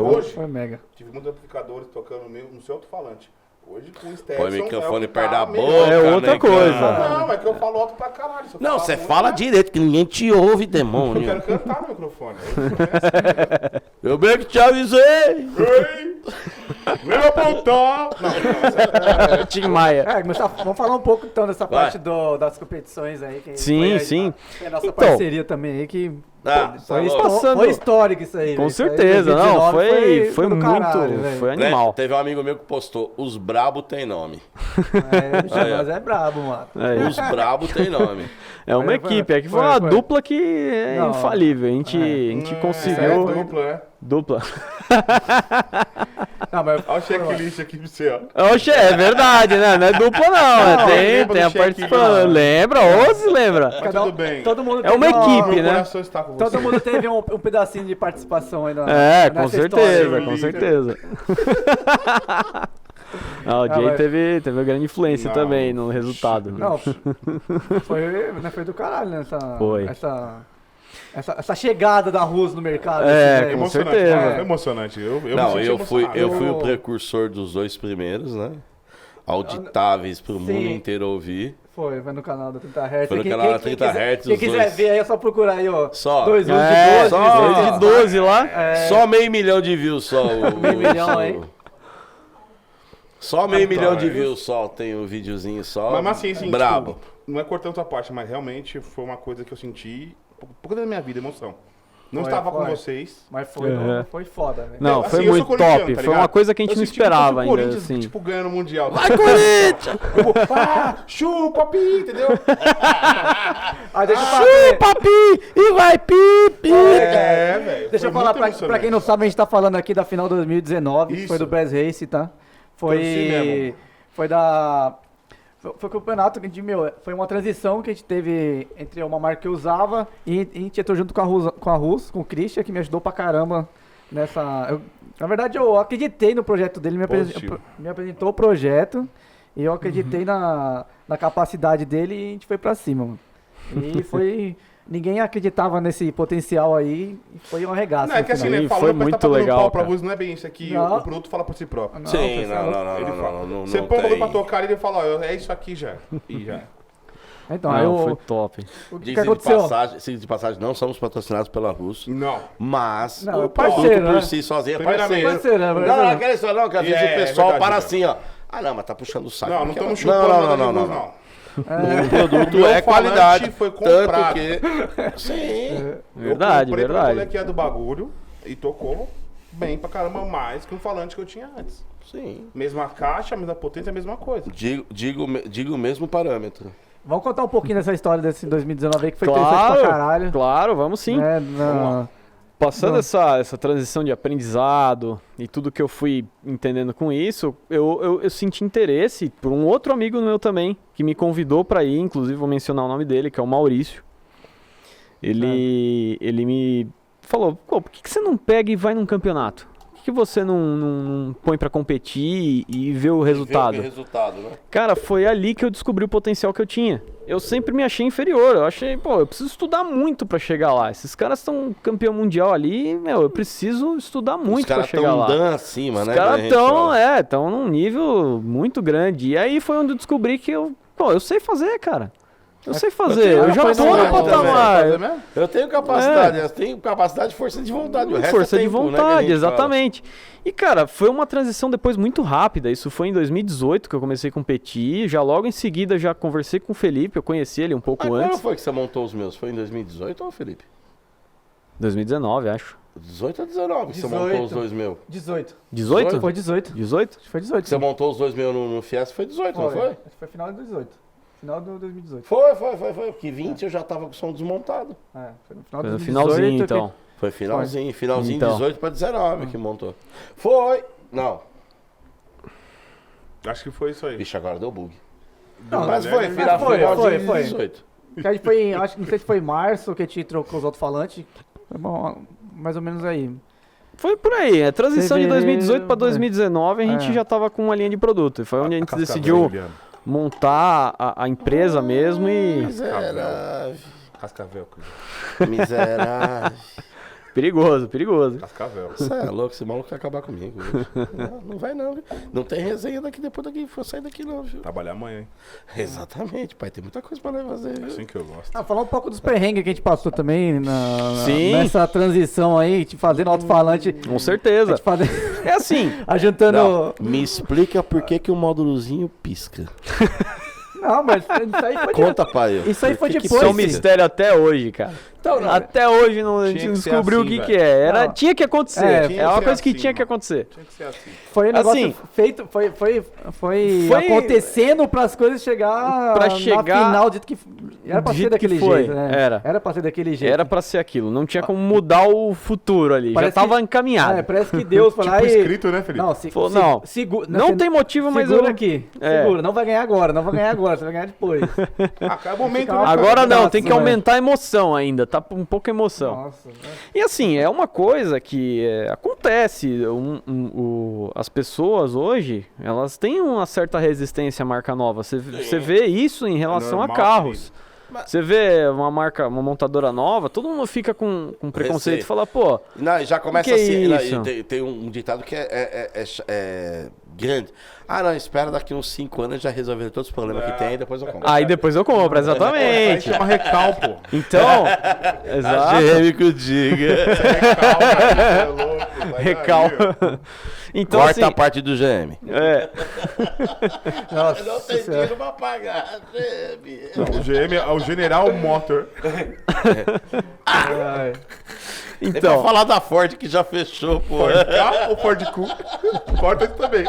Hoje, foi mega. Tive muitos amplificadores tocando no seu alto-falante. Hoje com o Stetson... Põe o microfone perto da boca, é outra coisa. Não, é que eu falo alto pra caralho. Não, você fala direito, que ninguém te ouve, demônio. Eu quero cantar no microfone. Eu bem que te avisei. Ei! Meu apontar! Não, Tim Maia. Mas vamos falar um pouco então dessa parte das competições aí. Que Sim, aí, sim. Tem a nossa parceria também aí que... passando... foi histórico isso aí. Com certeza, não, foi do muito, caralho, foi animal. Teve um amigo meu que postou, os brabo tem nome. Mas é brabo, mano. Os brabo tem nome. É uma equipe, foi uma dupla que é infalível, a gente conseguiu... Dupla, né? Dupla. Não, mas Olha o checklist aqui pra você, ó. Oxe, é verdade, né? Não é dupla, não. Não, Tem lembra a do check-in, participação. não. Lembra? Ou se lembra? Mas cada tudo bem. Todo mundo É uma teve equipe, Meu né? coração está com você. Todo mundo teve um pedacinho de participação aí Com nessa certeza, história. com certeza. Não, o Jay mas- teve uma grande influência Não. também no resultado. Não, foi do caralho, né? Foi. Essa chegada da Rus no mercado. É, assim, com né? Emocionante, certeza. é emocionante. Eu me Não, senti eu fui emocionado. o precursor dos 2 primeiros, né? Auditáveis pro mundo Sim. inteiro ouvir. Foi no canal da 30 Hz. Foi no canal da 30 Hz, Quem os quiser dois. ver aí é só procurar aí, ó. Só. 2 de 12, só. 2 de 12 lá. Só 500 mil de views só. Meio milhão aí. Só 500 mil de é views só. Tem um videozinho só. Mas assim, brabo. tipo, não é cortando tua parte, mas realmente foi uma coisa que eu senti um pouco da minha vida, emoção. Não Foi, estava com foi. vocês. Mas foi, Uhum. foi foda, velho. Não, Assim, foi eu sou muito corintiano, top. tá Foi uma ligado? coisa que a gente Eu não senti como se esperava o ainda, Corinthians, assim. tipo, ganhando o Mundial. Vai, Corinthians! Chupa, pi, entendeu? Ah, deixa eu falar. Papi! E vai pipi! É, velho. Deixa eu falar, pra quem não sabe, a gente tá falando aqui da final de 2019, que Isso. foi do Bass Race, tá? Torci mesmo. Foi da... Foi o campeonato que a gente, foi uma transição que a gente teve entre uma marca que eu usava e a gente entrou junto com a Rus, com o Christian, que me ajudou pra caramba nessa... na verdade, eu acreditei no projeto dele, Positivo. me apresentou o projeto e eu acreditei na capacidade dele e a gente foi pra cima, mano. E foi... Ninguém acreditava nesse potencial aí e foi um arregaço. Não, é que assim, Sim, né? Falou, foi mas muito tá pagando legal, pau pra cara. você, não é bem isso aqui. Não. O produto fala por si próprio. Não, Sim, pessoal, não. Você não põe o bagulho tem. pra tocar e ele fala, ó, é isso aqui já. E já. Então, aí Não, eu... foi top. O que Diga de aconteceu? passagem, de passagem, não somos patrocinados pela Rus, Não. mas Não, o parceiro, produto né? por si sozinho é Primeiramente. parceiro. Parceiro, né? Não, não quero isso não, que às vezes É, o pessoal verdade, para cara. assim, ó. Ah, não, mas tá puxando o saco. Não, não porque estamos ela- chupando nada não. de luz, O produto meu é qualidade. falante foi Tanto comprado. que... Sim. Verdade, eu comprei pra verdade. molequinha do bagulho e tocou bem pra caramba mais que um falante que eu tinha antes. Sim. Mesma caixa, mesma potência, mesma coisa. Digo o mesmo parâmetro. Vamos contar um pouquinho dessa história desse 2019 aí, que foi interessante pra caralho. Claro, vamos sim. Né, Passando Não. essa transição de aprendizado e tudo que eu fui entendendo com isso, eu senti interesse por um outro amigo meu também, que me convidou para ir, inclusive vou mencionar o nome dele, que é o Maurício. Ele me falou, pô, por que você não pega e vai num campeonato? Por que você não põe para competir e vê o resultado? Ver o resultado, né? Cara, foi ali que eu descobri o potencial que eu tinha. Eu sempre me achei inferior. Eu achei, pô, eu preciso estudar muito pra chegar lá. Esses caras estão campeão mundial ali, meu, eu preciso estudar muito pra chegar lá. Os caras estão acima, Os né? caras que a gente fala. estão num nível muito grande. E aí foi onde eu descobri que eu sei fazer, cara. Eu sei fazer. Eu já tô no patamar. Eu tenho capacidade, eu tenho capacidade e força de vontade. O resto Força é de tempo, né, que a vontade, gente fala. exatamente. E, cara, foi uma transição depois muito rápida. Isso foi em 2018 que eu comecei a competir. Já logo em seguida já conversei com o Felipe. Eu conheci ele um pouco Mas antes. quando foi que você montou os meus? Foi em 2018 ou, Felipe? 2019, acho. 18 ou 19 que você 18. montou os dois meus? 18. 18? Foi 18. 18? Foi 18. Você montou os dois meus no Fiesta foi 18, não foi? Acho que foi final de 18. Final do 2018. Foi. Porque 20 eu já tava com o som desmontado. É, foi no final Foi do no 2018. finalzinho, que- então. Foi finalzinho Então. 18 pra 19 que montou. Foi. Não. Acho que foi isso aí. Vixe, agora deu bug. Não, Mas né? foi, final, foi, finalzinho foi. 18. Que a gente foi, acho que não sei se foi em março que a gente trocou os alto-falantes. Foi bom, mais ou menos aí. Foi por aí. A transição de Fevereiro, 2018 para 2019, a gente É. já tava com uma linha de produto. E foi onde a gente Cascavel, decidiu Juliano. montar a empresa mesmo e... Miserável. Cascavel. Miserável. Perigoso, perigoso. Cascavel. Você é louco, esse maluco quer acabar comigo. Viu? Não vai não, viu? Não tem resenha depois daqui, vou sair daqui não, viu? Trabalhar amanhã, hein? Exatamente, pai, tem muita coisa pra nós fazer, É viu? assim que eu gosto. Ah, falar um pouco dos perrengues que a gente passou também Sim. nessa transição aí, te fazendo alto-falante. Com certeza. Te fazendo, É assim, ajuntando. Não, me explica por que o módulozinho pisca. Não, mas isso aí foi Conta, pai. Isso aí foi Que depois. Isso é um sim. mistério até hoje, cara. Então, não, Até hoje a gente Tinha não que ser descobriu assim, o que velho. é. Não. Tinha que acontecer. É, É, tinha que uma ser coisa que assim, tinha que mano. acontecer. Tinha que ser assim. foi um negócio Assim, feito, foi foi- acontecendo para as coisas chegar Pra na chegar final, dito que era pra do ser jeito daquele que foi, jeito, né? era. pra ser daquele jeito. Era pra ser aquilo. Não tinha como mudar o futuro ali. Parece Já tava que- encaminhado. parece que Deus foi lá Tipo e... escrito, né, Felipe? Não, Falou, não, segura, não tem motivo, mas segura eu... aqui, É. segura, não vai ganhar agora, você vai ganhar depois. Acaba o momento, Fica uma- né? Agora não, Nossa, tem que né? aumentar a emoção ainda. Tá um pouco emoção. Nossa, né? E assim, é uma coisa que acontece. As pessoas hoje, elas têm uma certa resistência à marca nova. Você vê isso em relação a normal, carros. Você vê uma marca, uma montadora nova, todo mundo fica com preconceito e Receio. fala, pô, Não, e já começa Que assim. não, isso? e tem um ditado que é grande. Ah, não, espera daqui uns 5 anos já resolver todos os problemas que tem e depois eu compro. aí depois eu compro, Aí exatamente. chama recal, pô. Então, A exato. GM que o diga. Recal, cara, é louco. Vai Recal. daí, ó. Então, Corta assim, a parte do GM. Nossa Não tem Senhora. dinheiro pra pagar, GM. Não, o GM é o General Motor. Ai. Nem pra então, falar da Ford que já fechou, pô. Ford K ou Ford Q? Corta isso também.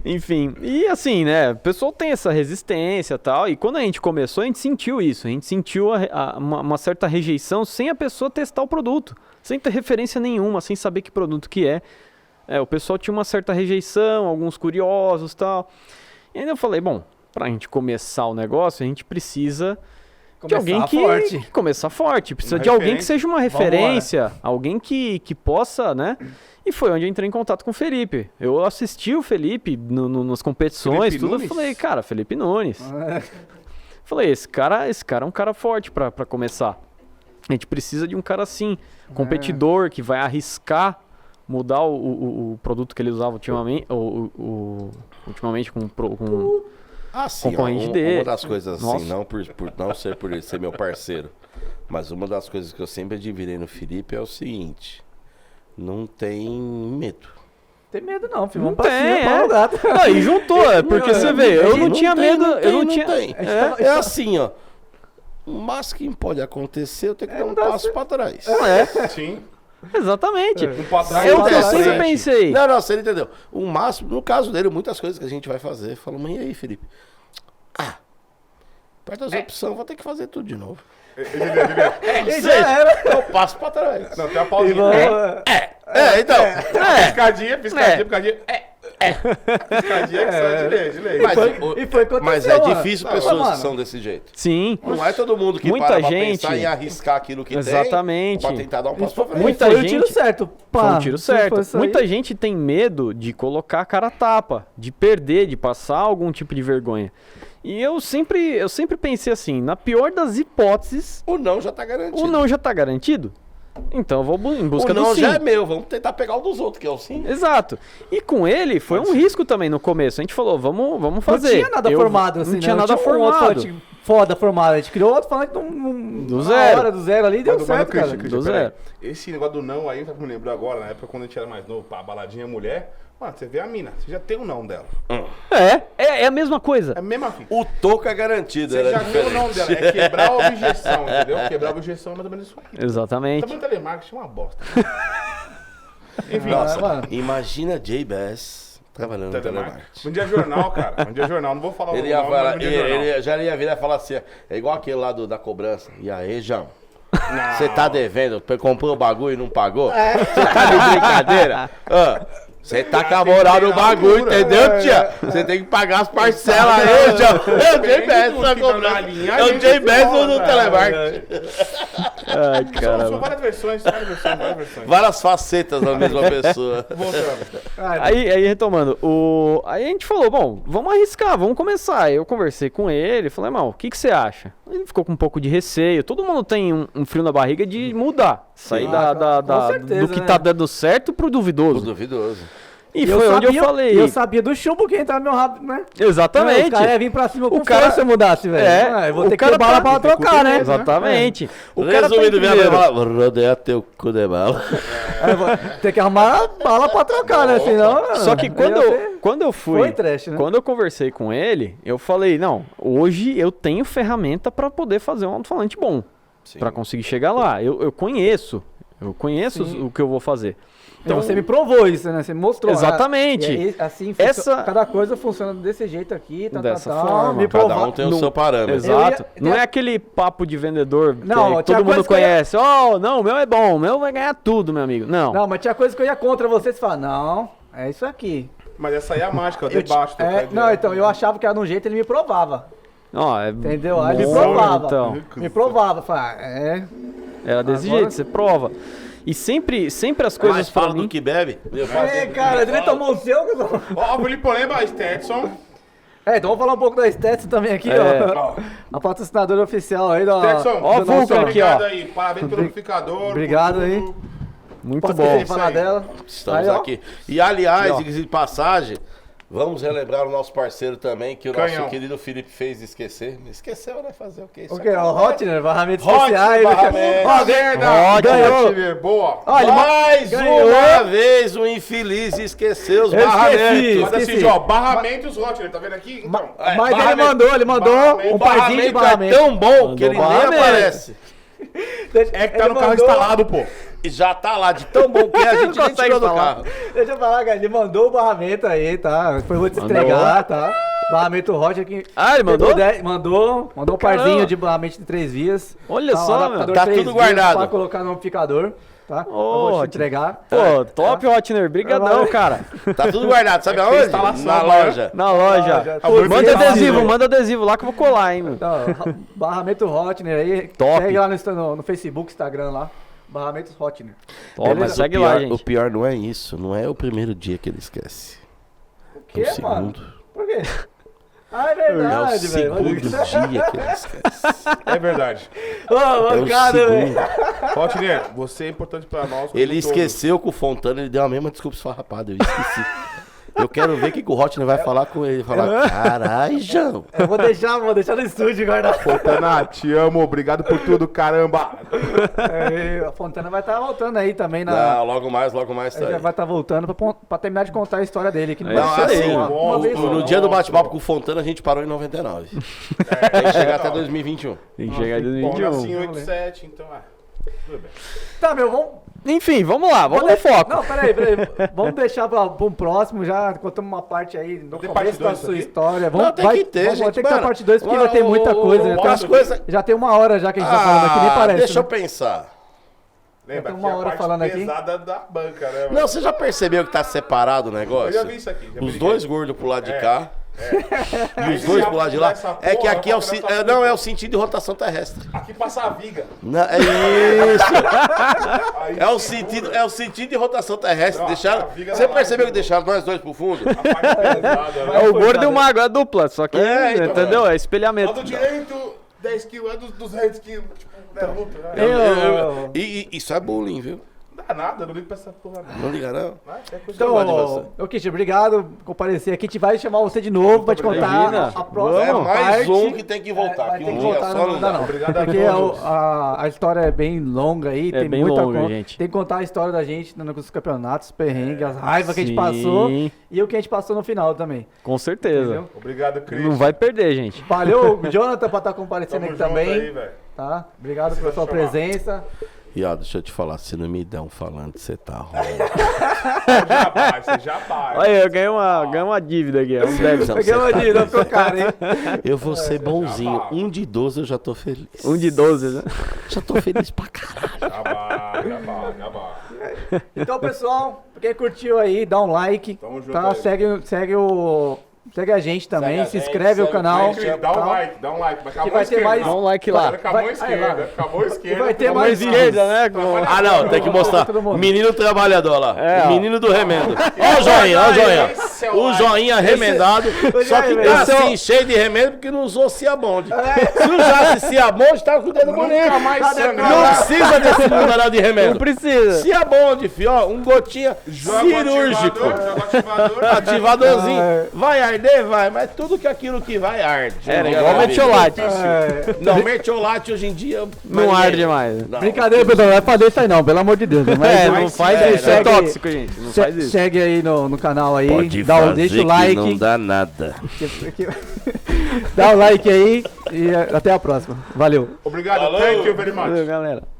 enfim, e assim, né, o pessoal tem essa resistência e tal, e quando a gente começou, a gente sentiu isso, a gente sentiu uma certa rejeição sem a pessoa testar o produto, sem ter referência nenhuma, sem saber que produto que é. O pessoal tinha uma certa rejeição, alguns curiosos e tal. E aí eu falei, bom, pra gente começar o negócio, a gente precisa de alguém que forte. que começar forte, precisa Uma de alguém que referência. seja uma referência, alguém que possa, né? E foi onde eu entrei em contato com o Felipe. Eu assisti o Felipe nas competições, Felipe tudo, eu Nunes? falei, cara, Felipe Nunes. Falei, esse cara é um cara forte pra começar. A gente precisa de um cara assim, competidor, que vai arriscar mudar o produto que ele usava ultimamente, ultimamente com Ah, sim, Concorrente uma dele. das coisas assim, Nossa. não por não ser por ele ser meu parceiro, mas uma das coisas que eu sempre admirei no Felipe é o seguinte: não tem medo. Tem medo não, filho. Não Vamos pra tem, cima, pau no gato. Aí juntou, porque você vê, eu não tinha medo, eu não tinha. tem. É assim, ó. O máximo que pode acontecer, eu tenho que dar um passo pra trás. Sim. Exatamente. Um pra trás, É o um que pra eu sempre frente. pensei. Não, você não entendeu. O máximo, no caso dele, muitas coisas que a gente vai fazer. Fala, mãe, e aí, Felipe? Perto das opções, vou ter que fazer tudo de novo. E já era. Eu passo pra trás. Não, tem uma pausinha. Então. Piscadinha. Piscadinha que sai de lei. E foi aconteceu, Mas é mano. difícil Não, pessoas mano. que são desse jeito. Sim. Não é todo mundo que Muita para pra gente- pensar em arriscar aquilo que Exatamente. tem pra tentar dar um passo pra frente. Muita Foi o gente- tiro certo. Pá, Foi um tiro se certo. fosse aí- Muita gente tem medo de colocar a cara a tapa, de perder, de passar algum tipo de vergonha. E eu sempre pensei assim, na pior das hipóteses, O não já tá garantido. o não já tá garantido. Então eu vou em busca O do não sim. já é meu, vamos tentar pegar o dos outros, que é o sim. Exato. E com ele foi um risco também no começo. A gente falou, vamos fazer. Não tinha nada formado assim, Não tinha né? nada um outro formado. falante foda formado. A gente criou outro falante do Do zero. hora, do zero ali, deu Mas, certo, cara. Christian, Do peraí. zero. Esse negócio do não aí, me lembrou agora, na época quando a gente era mais novo, pá, baladinha mulher. Mano, você vê a mina, você já tem o não dela. É a mesma coisa. É a mesma fita. O toco é garantido, Você era já viu o não diferente. dela. É quebrar a objeção, entendeu? Quebrar a objeção é mais ou menos isso aí. Exatamente. Também o telemarketing é uma bosta. Enfim, Nossa, mano. Imagina Jay Bass trabalhando no telemarketing. Um dia jornal, cara. Um dia jornal. Não vou falar Ele, o ia nome, falar, mas um dia jornal. ele já ia vir e falar assim, é igual aquele lá da cobrança. E aí, João? Não. Você tá devendo? Comprou o bagulho e não pagou? Você tá de brincadeira? Você tá com a moral no bagulho, entendeu, tia? Você tem que pagar as parcelas aí, João. É o Jay Bass na cobrança. É o Jay Bass no telemarketing. Ai, São caramba. várias versões, várias versões. Várias facetas da mesma pessoa. Voltando. Aí retomando, aí a gente falou, bom, vamos arriscar, vamos começar. Eu conversei com ele, falei, irmão, o que você acha? Ele ficou com um pouco de receio. Todo mundo tem um frio na barriga de mudar. Sair com certeza, do que né? tá dando certo pro duvidoso. Duvidoso. E foi onde eu falei. E eu sabia do chumbo que ia entrar no meu rabo, né? Exatamente. O cara ia vir pra cima com cara- força se eu mudasse, velho. É, Eu vou o ter que cara ter bala tá- pra trocar, né? Exatamente. O cara tá em Resumindo, minha mãe primeiro. fala, rodeia teu cu de bala. Aí eu vou ter que arrumar bala pra trocar, né? Senão. Só que quando eu fui, Foi trash, né? quando eu conversei com ele, eu falei, não, hoje eu tenho ferramenta pra poder fazer um alto-falante bom, pra conseguir chegar lá. Eu conheço Sim. o que eu vou fazer. Então você me provou isso, né? Você me mostrou. Exatamente. E aí, assim, cada coisa funciona desse jeito aqui, Dessa forma. Me Cada provar. um tem o seu parâmetro. Exato. Eu Não ia- é aquele papo de vendedor Não, que tinha todo mundo coisa que eu ia- conhece. Oh, não, o meu é bom, o meu vai ganhar tudo, meu amigo. Não. Não, mas tinha coisa que eu ia contra você, você fala, não, é isso aqui. Mas essa aí é a mágica, o Eu debate. ti- é, não, então, eu achava que era de um jeito, ele me provava. Ó, é Entendeu? Aí ele me bom, provava. então. Me provava. Falava, Era desse Agora- jeito, você prova. E sempre as Mais coisas pra fala mim... do que bebe. cara, ele tomou o seu. Ó, o Felipe lembra, Stetson. Então vamos falar um pouco da Stetson também aqui, ó. A patrocinadora oficial aí da. Stetson, Ó, do Vulcan nosso- aqui, ó. obrigado aí. Parabéns pelo amplificador. Obrigado por aí. tudo. Muito Posso bom. esquecer de falar dela. Estamos Aí, ó. aqui. E aliás, Aqui, ó. diga-se de passagem, vamos relembrar o nosso parceiro também, que o Canhão. nosso querido Felipe fez esquecer. Esqueceu, né? Fazer o quê? Isso O que? aqui. O Hotner, barramentos Hotner, especiais. barramentos. Ó, ganhou. Boa. Ó, ele Mais ganhou. uma vez o infeliz esqueceu os Eu esqueci. barramentos. Mas assim, esqueci. ó, barramentos Hotner, tá vendo aqui? Então, Mas ele barramento. mandou Barramento. um parzinho de O barramento é barramento. tão bom que ele nem barramento. aparece. É que tá Ele no carro mandou- instalado, pô. E já tá lá de tão bom que a gente nem consegue tirou do falar. carro. Deixa eu falar, cara, ele mandou o barramento aí, tá? Depois eu vou te entregar, tá? Barramento Hot aqui. Ah, ele mandou? Mandou um Caramba. parzinho de barramento de 3 vias. Olha um só, adaptador meu. Tá 3 tudo vias guardado. Pra colocar no amplificador, tá? eu Ô, vou te Hotner. entregar. Pô, top, Hotner. Brigadão, cara. Tá tudo guardado, sabe É que aonde? instalação, Na né? loja. Na loja. já. Pô, manda Porque- adesivo, manda adesivo lá que eu vou colar, hein, meu. Então, barramento Hotner aí. Top. Segue lá no Facebook, Instagram lá. Barramentos Hotner. Ó, mas segue lá, gente. O pior não é isso, não é o primeiro dia que ele esquece. O É quê, o mano? segundo. Por quê? Ah, é É o verdade, velho. segundo dia que ele esquece. É verdade. Ô, É o mancada, velho. segundo. Hotner, você é importante pra nós. como Ele um todo. esqueceu com o Fontana, ele deu a mesma desculpa esfarrapada, eu esqueci. Eu quero ver o que o Hotner vai falar com ele. Falar, carai, João. Eu vou deixar no estúdio guardar. Fontana, te amo, obrigado por tudo, caramba. A Fontana vai estar voltando aí também na. Não, logo mais tá Ele já aí. vai estar voltando pra terminar de contar a história dele. Que não É vai Não, isso ser aí. assim, uma vez só. no dia do bate-papo com o Fontana, a gente parou em 99. Tem que chegar até 2021. Tem que chegar em Bom, nasci em 2021. 87, então tudo bem. Tá, meu, vamos. Enfim, vamos lá, vamos no foco. Não, peraí. Vamos deixar pra um próximo. Já contamos uma parte aí no Tem começo parte da dois sua aqui? história. Não, tem que ter, gente, Tem que ter mano. parte 2 porque Mano, vai ter muita coisa. Já tem as coisas... Já tem 1 hora já que a gente tá falando aqui, nem parece. Deixa eu né? pensar. Lembra Tem que uma é a hora parte falando aqui. pesada da banca, né? mano? Não, você já percebeu que tá separado o negócio? Eu já vi isso aqui. já Os vi. dois gordos pro lado de cá e os Aí dois se pro lado de lá. essa É que porra, aqui é o, vai virar é, essa não, puta. é o sentido de rotação terrestre. Aqui passa a viga. Não, é isso. Aí É o segura. sentido de rotação terrestre. Não, Deixaram, a viga você não percebeu vai. que deixaram nós dois pro fundo? A parte pesada, né? É o gordo e o magro, é dupla, só que, É, então, entendeu? É Lado espelhamento. direito, 10 quilos, é dos 200 quilos. Tipo, né, luta, né? E isso é bullying, viu? Não dá nada, não ligo pra essa porra. Não. Não liga não. É coisa gosto de você. Então, ô Kitty, obrigado por comparecer aqui. A gente vai chamar você de novo pra te contar Imagina. a próxima É mais parte. um que tem que voltar. Vai que ter um que dia voltar, só não dá. não. Obrigado a Porque todos. a história é bem longa aí, É tem bem muita longa, coisa. gente. Tem que contar a história da gente nos campeonatos, os perrengues, as raivas que a gente Sim. passou e o que a gente passou no final também. Com certeza. Entendeu? Obrigado, Cris. Não vai perder, gente. Valeu, Jonathan, por estar comparecendo Tamo aqui junto também. aí, velho. Tá? Obrigado pela sua chamar. presença. E ó, deixa eu te falar, se não me dão falando, você tá ruim. Você já vai. Olha, eu ganhei uma dívida aqui, é um débito. Peguei uma dívida, ficou caro, hein? Eu vou ser bonzinho. 1 de 12 eu já tô feliz. 1 de 12, né? Já tô feliz pra caralho. Já vai. Então, pessoal, quem curtiu aí, dá um like. Tamo junto Tá? aí. Segue a gente também, Segue a se gente, inscreve no segue o canal. Cris, dá um tá? like, dá um like. Mas acabou vai a ter esquerda. mais- Dá um like lá. Acabou a Vai- esquerda. aí lá. Acabou a esquerda. vai ter acabou mais a esquerda, né? Ah, não, tem que mostrar. Todo mundo. Menino trabalhador lá. É, ó. Menino do remendo. Ó o joinha, ó o joinha. o joinha remendado. Só que tá assim, cheio de remendo, porque não usou Ciamonde. Se usasse Ciamonde, tava com o dedo bonito. Nunca mais sangra. Não precisa desse mundaréu de remendo. Não precisa. Ciamonde, filho, ó, um gotinha cirúrgico. Ativadorzinho. Vai arder? Vai, mas tudo que aquilo que vai arde. Era igual metiolate. Não, metiolate hoje em dia... Não arde mais. Não. Brincadeira, pessoal, não vai fazer isso aí não, pelo amor de Deus. Não faz isso, é tóxico, gente. Não faz isso. Segue aí no canal aí, Pode deixa o que like. não dá nada. Dá o like aí e até a próxima. Valeu. Obrigado, Falou. thank you very much. Valeu, galera.